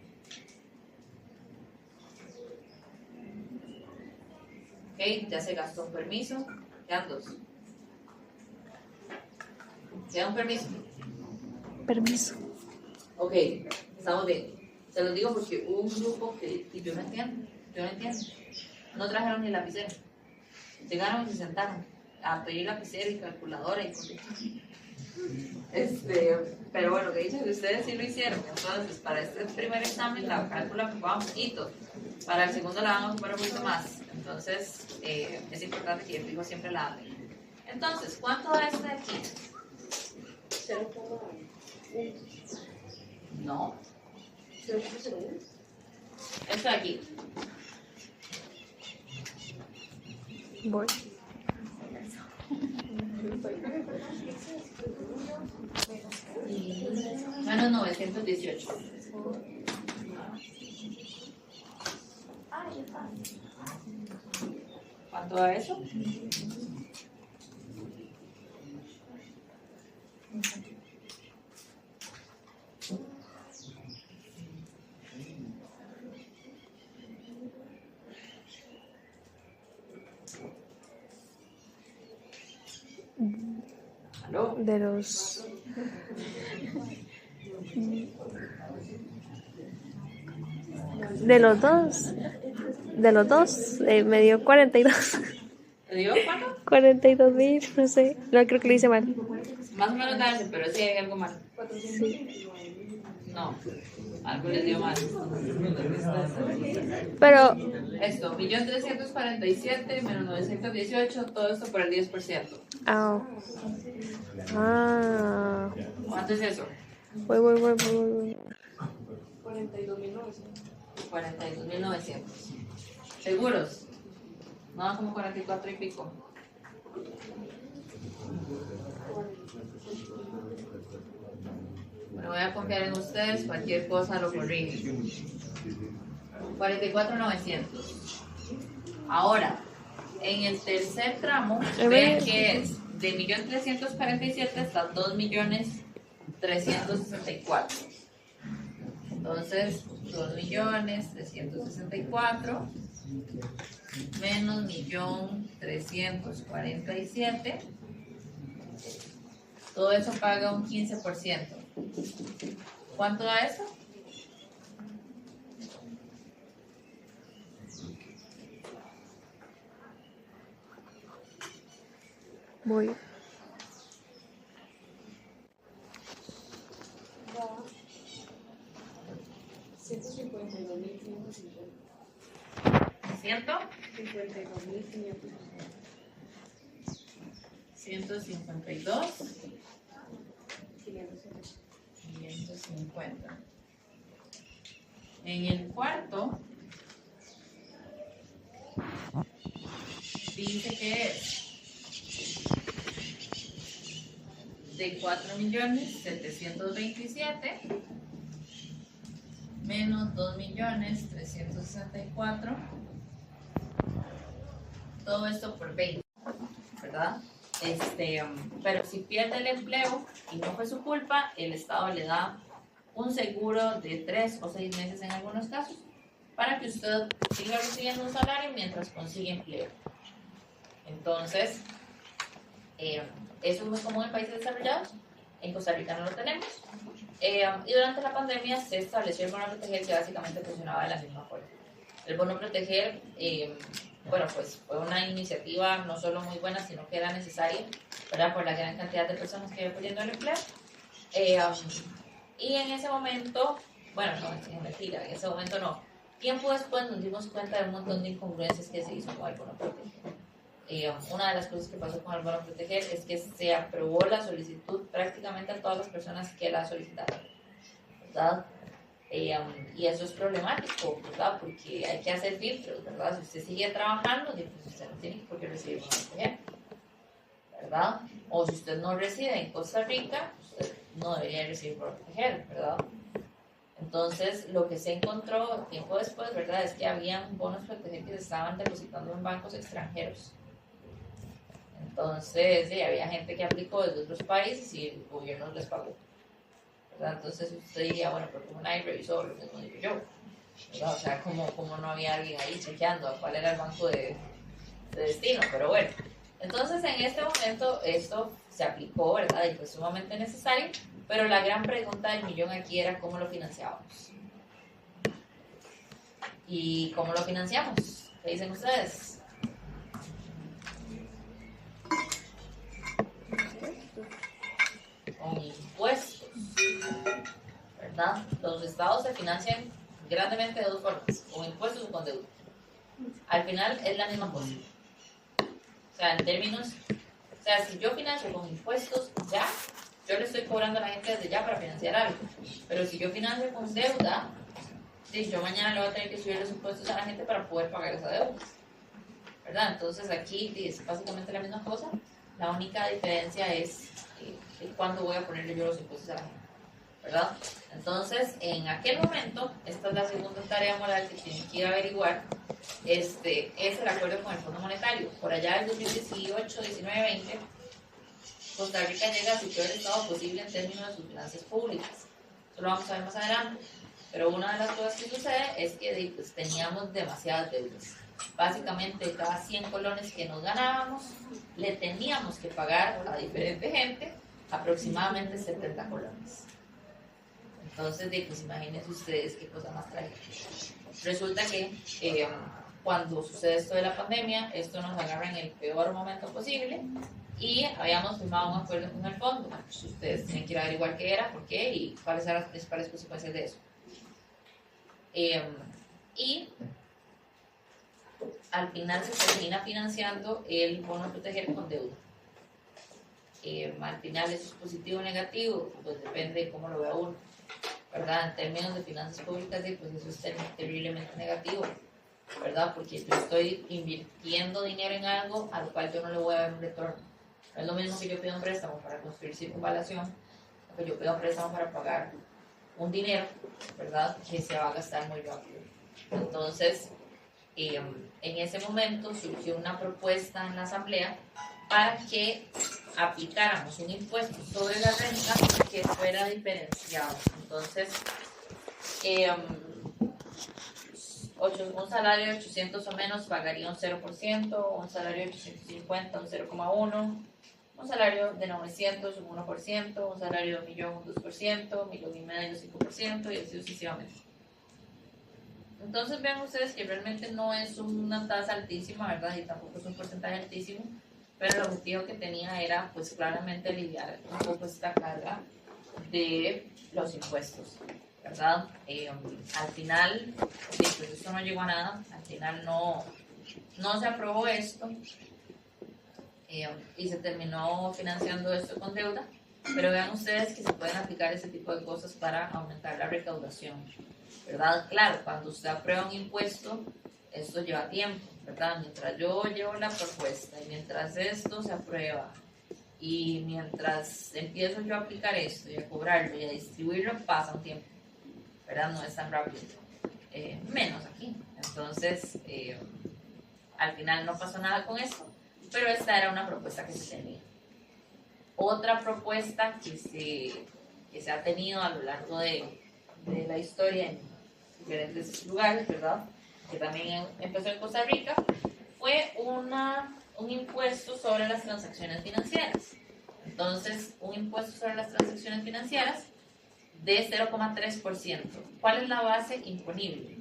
Ok, ya se gastó un permiso. Quedan 2. Queda un permiso. Permiso. Ok, estamos bien. Se los digo porque hubo un grupo que y yo no entiendo. No trajeron ni lapicero. Llegaron y se sentaron a pedir lapicero y calculadora y cosas. Pero bueno, que dicen que ustedes sí lo hicieron. Entonces, para este primer examen la cálcula ocupaba un poquito. Para el segundo la van a ocupar un poquito más. Entonces, es importante que yo fijo siempre la hambre. Entonces, ¿cuánto da este de aquí? 0,1. No, 0,01. esto de aquí. Voy. Menos 918. ¿Cuánto da eso? ¿Aló? De los... De los dos, me dio 42. ¿Te digo cuánto? 42,000, no sé. No, creo que lo hice mal. Más o menos da ese, pero sí hay algo mal. Sí. No, algo les dio mal. Pero, Esto, 1.347.000 menos 918, todo esto por el 10%. ah, ¿Cuánto es eso? voy. 42.900. ¿Seguros? No, como 44 y pico. Bueno, voy a confiar en ustedes, cualquier cosa lo corrige. 44.900. Ahora, en el tercer tramo, vean que es de 1.347.000 hasta 2.364.000. Entonces, 2.364.000 menos 1.347.000. Todo eso paga un 15%. ¿Cuánto da eso? voy. Da 152.550. ¿Cierto? 52.550. 152. 550. 550. En el cuarto dice que es de 4.727.000 menos 2.364.000. Todo esto por 20, ¿verdad? Pero si pierde el empleo y no fue su culpa, el Estado le da un seguro de 3 o 6 meses en algunos casos para que usted siga recibiendo un salario mientras consigue empleo. Entonces, eso es muy común en países desarrollados. En Costa Rica no lo tenemos. Y durante la pandemia se estableció el bono proteger, que básicamente funcionaba de la misma forma. El bono proteger, bueno, pues fue una iniciativa no solo muy buena, sino que era necesaria, ¿verdad? Por la gran cantidad de personas que iban perdiendo el empleo. Y en ese momento, bueno, no, es mentira, en ese momento no. Tiempo después nos dimos cuenta de un montón de incongruencias que se hizo con el bono proteger. Una de las cosas que pasó con el bono proteger es que se aprobó la solicitud prácticamente a todas las personas que la solicitaron, ¿verdad? Y eso es problemático, ¿verdad? Porque hay que hacer filtros, ¿verdad? Si usted sigue trabajando, pues usted no tiene por qué recibir una UTG, ¿verdad? O si usted no reside en Costa Rica, usted no debería recibir por UTG, ¿verdad? Entonces, lo que se encontró tiempo después, ¿verdad? Es que habían bonos PTG que se estaban depositando en bancos extranjeros. Entonces, sí, había gente que aplicó desde otros países y el gobierno les pagó, ¿verdad? Entonces usted diría, bueno, pero como nadie revisó, lo mismo digo yo, ¿verdad? O sea, como no había alguien ahí chequeando cuál era el banco de destino, pero bueno. Entonces, en este momento, esto se aplicó, ¿verdad? Y fue sumamente necesario, pero la gran pregunta del millón aquí era cómo lo financiábamos. ¿Y cómo lo financiamos? ¿Qué dicen ustedes? Con impuestos, ¿verdad? Los estados se financian grandemente de dos formas, con impuestos o con deuda. Al final es la misma cosa. O sea, en términos, o sea, si yo financio con impuestos ya, yo le estoy cobrando a la gente desde ya para financiar algo. Pero si yo financio con deuda, sí, yo mañana le voy a tener que subir los impuestos a la gente para poder pagar esa deuda, ¿verdad? Entonces aquí es básicamente la misma cosa. La única diferencia es cuándo voy a ponerle yo los impuestos a la gente, ¿verdad? Entonces, en aquel momento, esta es la segunda tarea moral que tienen que ir a averiguar, es el acuerdo con el Fondo Monetario. Por allá del 2018, 19, 20, Costa Rica llega a su peor estado posible en términos de sus finanzas públicas. Eso lo vamos a ver más adelante. Pero una de las cosas que sucede es que pues, teníamos demasiadas deudas. Básicamente, cada 100 colones que nos ganábamos, le teníamos que pagar a diferente gente aproximadamente 70 colones. Entonces, pues imagínense ustedes qué cosa más trágica. Resulta que cuando sucede esto de la pandemia, esto nos agarra en el peor momento posible y habíamos firmado un acuerdo con el fondo. Pues ustedes tienen que ir a averiguar qué era, por qué y cuáles eran las principales consecuencias de eso. Y al final se termina financiando el bono proteger con deuda. Al final eso es positivo o negativo, pues depende de cómo lo vea uno, ¿verdad? En términos de finanzas públicas, pues eso es terriblemente negativo, ¿verdad? Porque yo estoy invirtiendo dinero en algo a lo cual yo no le voy a dar un retorno. No es lo mismo que yo pido un préstamo para construir circunvalación, que yo pido un préstamo para pagar un dinero, ¿verdad? Que se va a gastar muy rápido. Entonces, en ese momento surgió una propuesta en la Asamblea para que aplicáramos un impuesto sobre la renta que fuera diferenciado. Entonces, un salario de 800 o menos pagaría un 0%, un salario de 850 un 0,1%, un salario de 900 un 1%, un salario de 1.000.000 un 2%, 1.500.000 5%, y así sucesivamente. Entonces vean ustedes que realmente no es una tasa altísima, ¿verdad? Y tampoco es un porcentaje altísimo, pero el objetivo que tenía era pues claramente aliviar un poco esta carga de los impuestos, ¿verdad? Al final, pues esto no llegó a nada, al final no se aprobó esto y se terminó financiando esto con deuda, pero vean ustedes que se pueden aplicar ese tipo de cosas para aumentar la recaudación, ¿verdad? Claro, cuando usted aprueba un impuesto, esto lleva tiempo, ¿verdad? Mientras yo llevo la propuesta y mientras esto se aprueba y mientras empiezo yo a aplicar esto y a cobrarlo y a distribuirlo, pasa un tiempo, ¿verdad? No es tan rápido, menos aquí. Entonces, al final no pasó nada con esto, pero esta era una propuesta que se tenía. Otra propuesta que se ha tenido a lo largo de la historia en diferentes lugares, ¿verdad? Que también empezó en Costa Rica, fue un impuesto sobre las transacciones financieras. Entonces, un impuesto sobre las transacciones financieras de 0,3%. ¿Cuál es la base imponible?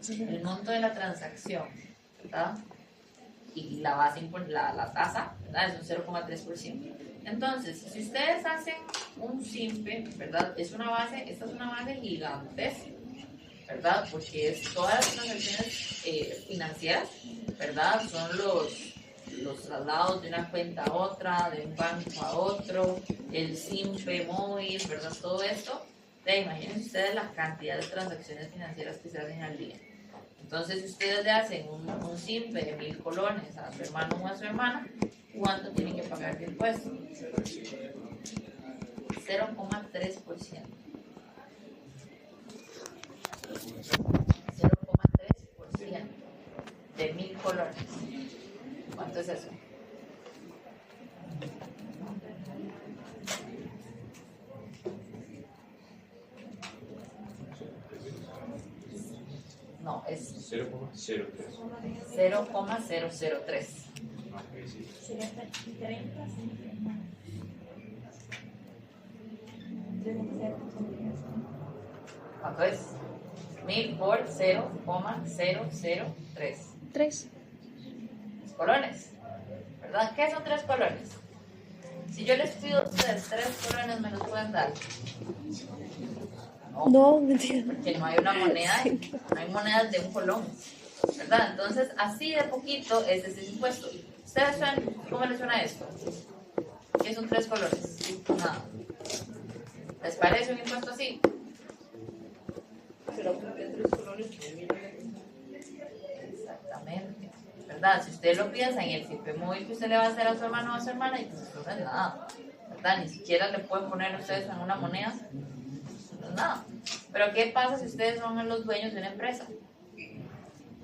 El monto de la transacción, ¿verdad? Y la base, la tasa, ¿verdad? Es un 0,3%. Entonces, si ustedes hacen un simple, ¿verdad? Esta es una base gigantesca, ¿verdad? Porque todas las transacciones financieras, ¿verdad? Son los traslados de una cuenta a otra, de un banco a otro, el SIMPE móvil, ¿verdad? Todo esto. Imagínense ustedes la cantidad de transacciones financieras que se hacen al día. Entonces, si ustedes le hacen un SIMPE de 1.000 colones a su hermano o a su hermana, ¿cuánto tienen que pagar de impuesto? 0,3%. 0,3% de 1.000 colones. ¿Cuánto es eso? No, es 0,03. 0,003. Sería 30, ¿Cuánto es? 1.000 por 0,003 3. colones. ¿Verdad? ¿Qué son 3 colones? Si yo les pido a ustedes 3 colones, ¿me los pueden dar? No, mentira. Porque no hay una moneda, no hay monedas de un colón, ¿verdad? Entonces, así de poquito es ese impuesto. ¿Ustedes saben cómo les suena esto? ¿Qué son 3 colones? Nada. ¿Les parece un impuesto así? Exactamente, ¿verdad? Si usted lo piensa en el SIMPE móvil que usted le va a hacer a su hermano o a su hermana, y pues no es nada, ¿verdad? Ni siquiera le pueden poner a ustedes en una moneda, no es nada. Pero ¿qué pasa si ustedes son los dueños de una empresa?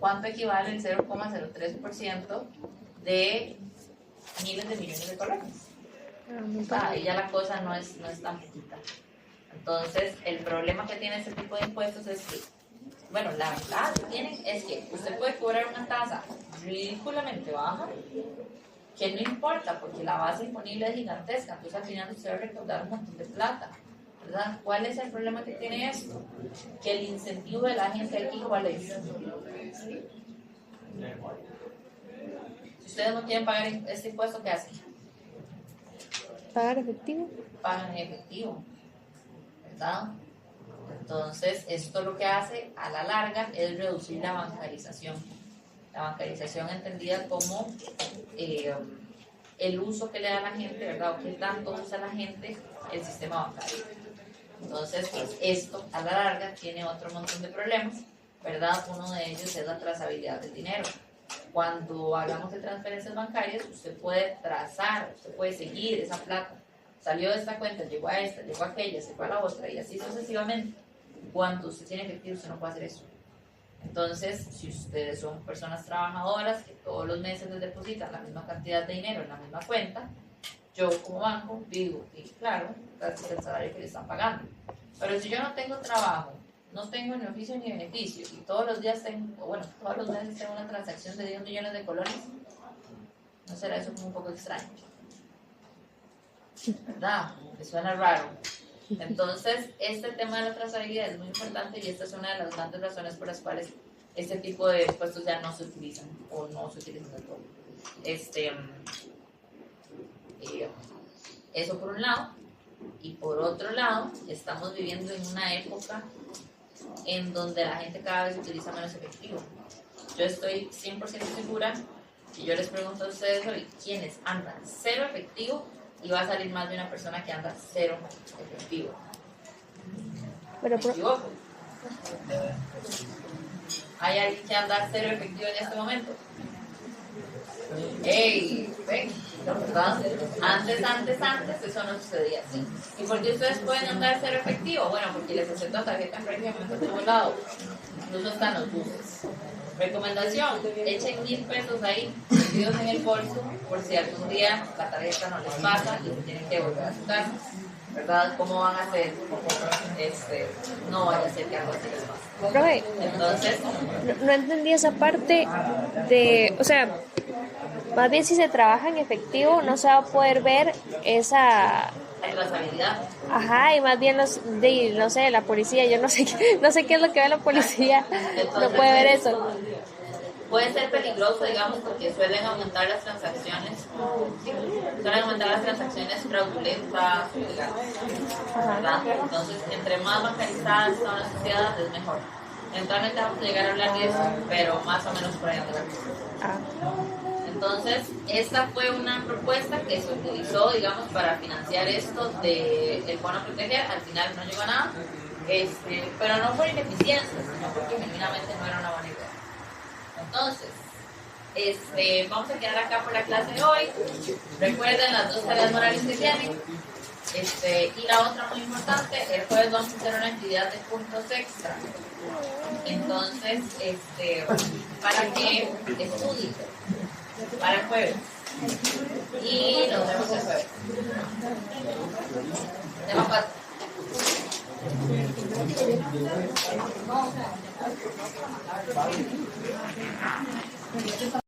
¿Cuánto equivale el 0,03% de miles de millones de colones? Ahí ya la cosa no es tan poquita. Entonces, el problema que tiene este tipo de impuestos es que, bueno, la verdad que tienen es que usted puede cobrar una tasa ridículamente baja, que no importa porque la base imponible es gigantesca, entonces al final usted va a recaudar un montón de plata, ¿verdad? ¿Cuál es el problema que tiene esto? Que el incentivo de la gente aquí, ¿cuál es? Si ustedes no quieren pagar este impuesto, ¿qué hacen? ¿Pagar efectivo? Pagan en efectivo, ¿verdad? Entonces, esto lo que hace a la larga es reducir la bancarización. La bancarización entendida como el uso que le da la gente, ¿verdad? O qué tanto usa la gente el sistema bancario. Entonces, pues esto a la larga tiene otro montón de problemas, ¿verdad? Uno de ellos es la trazabilidad del dinero. Cuando hablamos de transferencias bancarias, usted puede trazar, usted puede seguir esa plata. Salió de esta cuenta, llegó a esta, llegó a aquella, se fue a la otra y así sucesivamente. Cuando usted tiene efectivo, usted no puede hacer eso. Entonces, si ustedes son personas trabajadoras que todos los meses les depositan la misma cantidad de dinero en la misma cuenta, yo como banco digo, y claro, gracias al salario que le están pagando. Pero si yo no tengo trabajo, no tengo ni oficio ni beneficio, y todos los días tengo, bueno, todos los meses tengo una transacción de 10 millones de colones, ¿no será eso como un poco extraño? ¿Verdad? Me suena raro. Entonces, este tema de la trazabilidad es muy importante y esta es una de las grandes razones por las cuales este tipo de impuestos ya no se utilizan o no se utilizan del todo. Eso por un lado. Y por otro lado, estamos viviendo en una época en donde la gente cada vez utiliza menos efectivo. Yo estoy 100% segura que yo les pregunto a ustedes hoy, ¿quiénes andan cero efectivo? Y va a salir más de una persona que anda cero efectivo. Pero ¿Me equivoco? ¿Hay alguien que anda cero efectivo en este momento? ¡Ey! ¡Ven! ¿Verdad? Antes, eso no sucedía así. ¿Y por qué ustedes pueden andar cero efectivo? Bueno, porque les aceptan tarjeta en prácticamente a todo lado. Incluso están los buses. Recomendación, echen 1,000 pesos ahí, metidos en el bolso, por si algún día la tarjeta no les pasa y se tienen que volver a su casa. ¿Verdad? ¿Cómo van a hacer? No vaya a ser que algo así les pase. Profe, Entonces, no entendí esa parte de, o sea, más bien si se trabaja en efectivo no se va a poder ver esa... la trazabilidad. Ajá, y más bien no sé, la policía, yo no sé qué es lo que ve la policía, no puede ver eso. Puede ser peligroso, digamos, porque suelen aumentar las transacciones fraudulentas, ¿verdad? Entonces, entre más bancarizada está una sociedad, es mejor. Eventualmente vamos a llegar a hablar de eso, pero más o menos por ahí anda la cosa. Entonces, esta fue una propuesta que se utilizó, digamos, para financiar esto del bono a proteger. Al final no llegó a nada, pero no por ineficiencia, sino porque genuinamente no era una buena idea. Entonces, vamos a quedar acá por la clase de hoy. Recuerden las 2 tareas morales que tienen. Y la otra muy importante, el jueves vamos a hacer una actividad de puntos extra. Entonces, para que estudien para el jueves. Y nos vemos el jueves. Tema 4.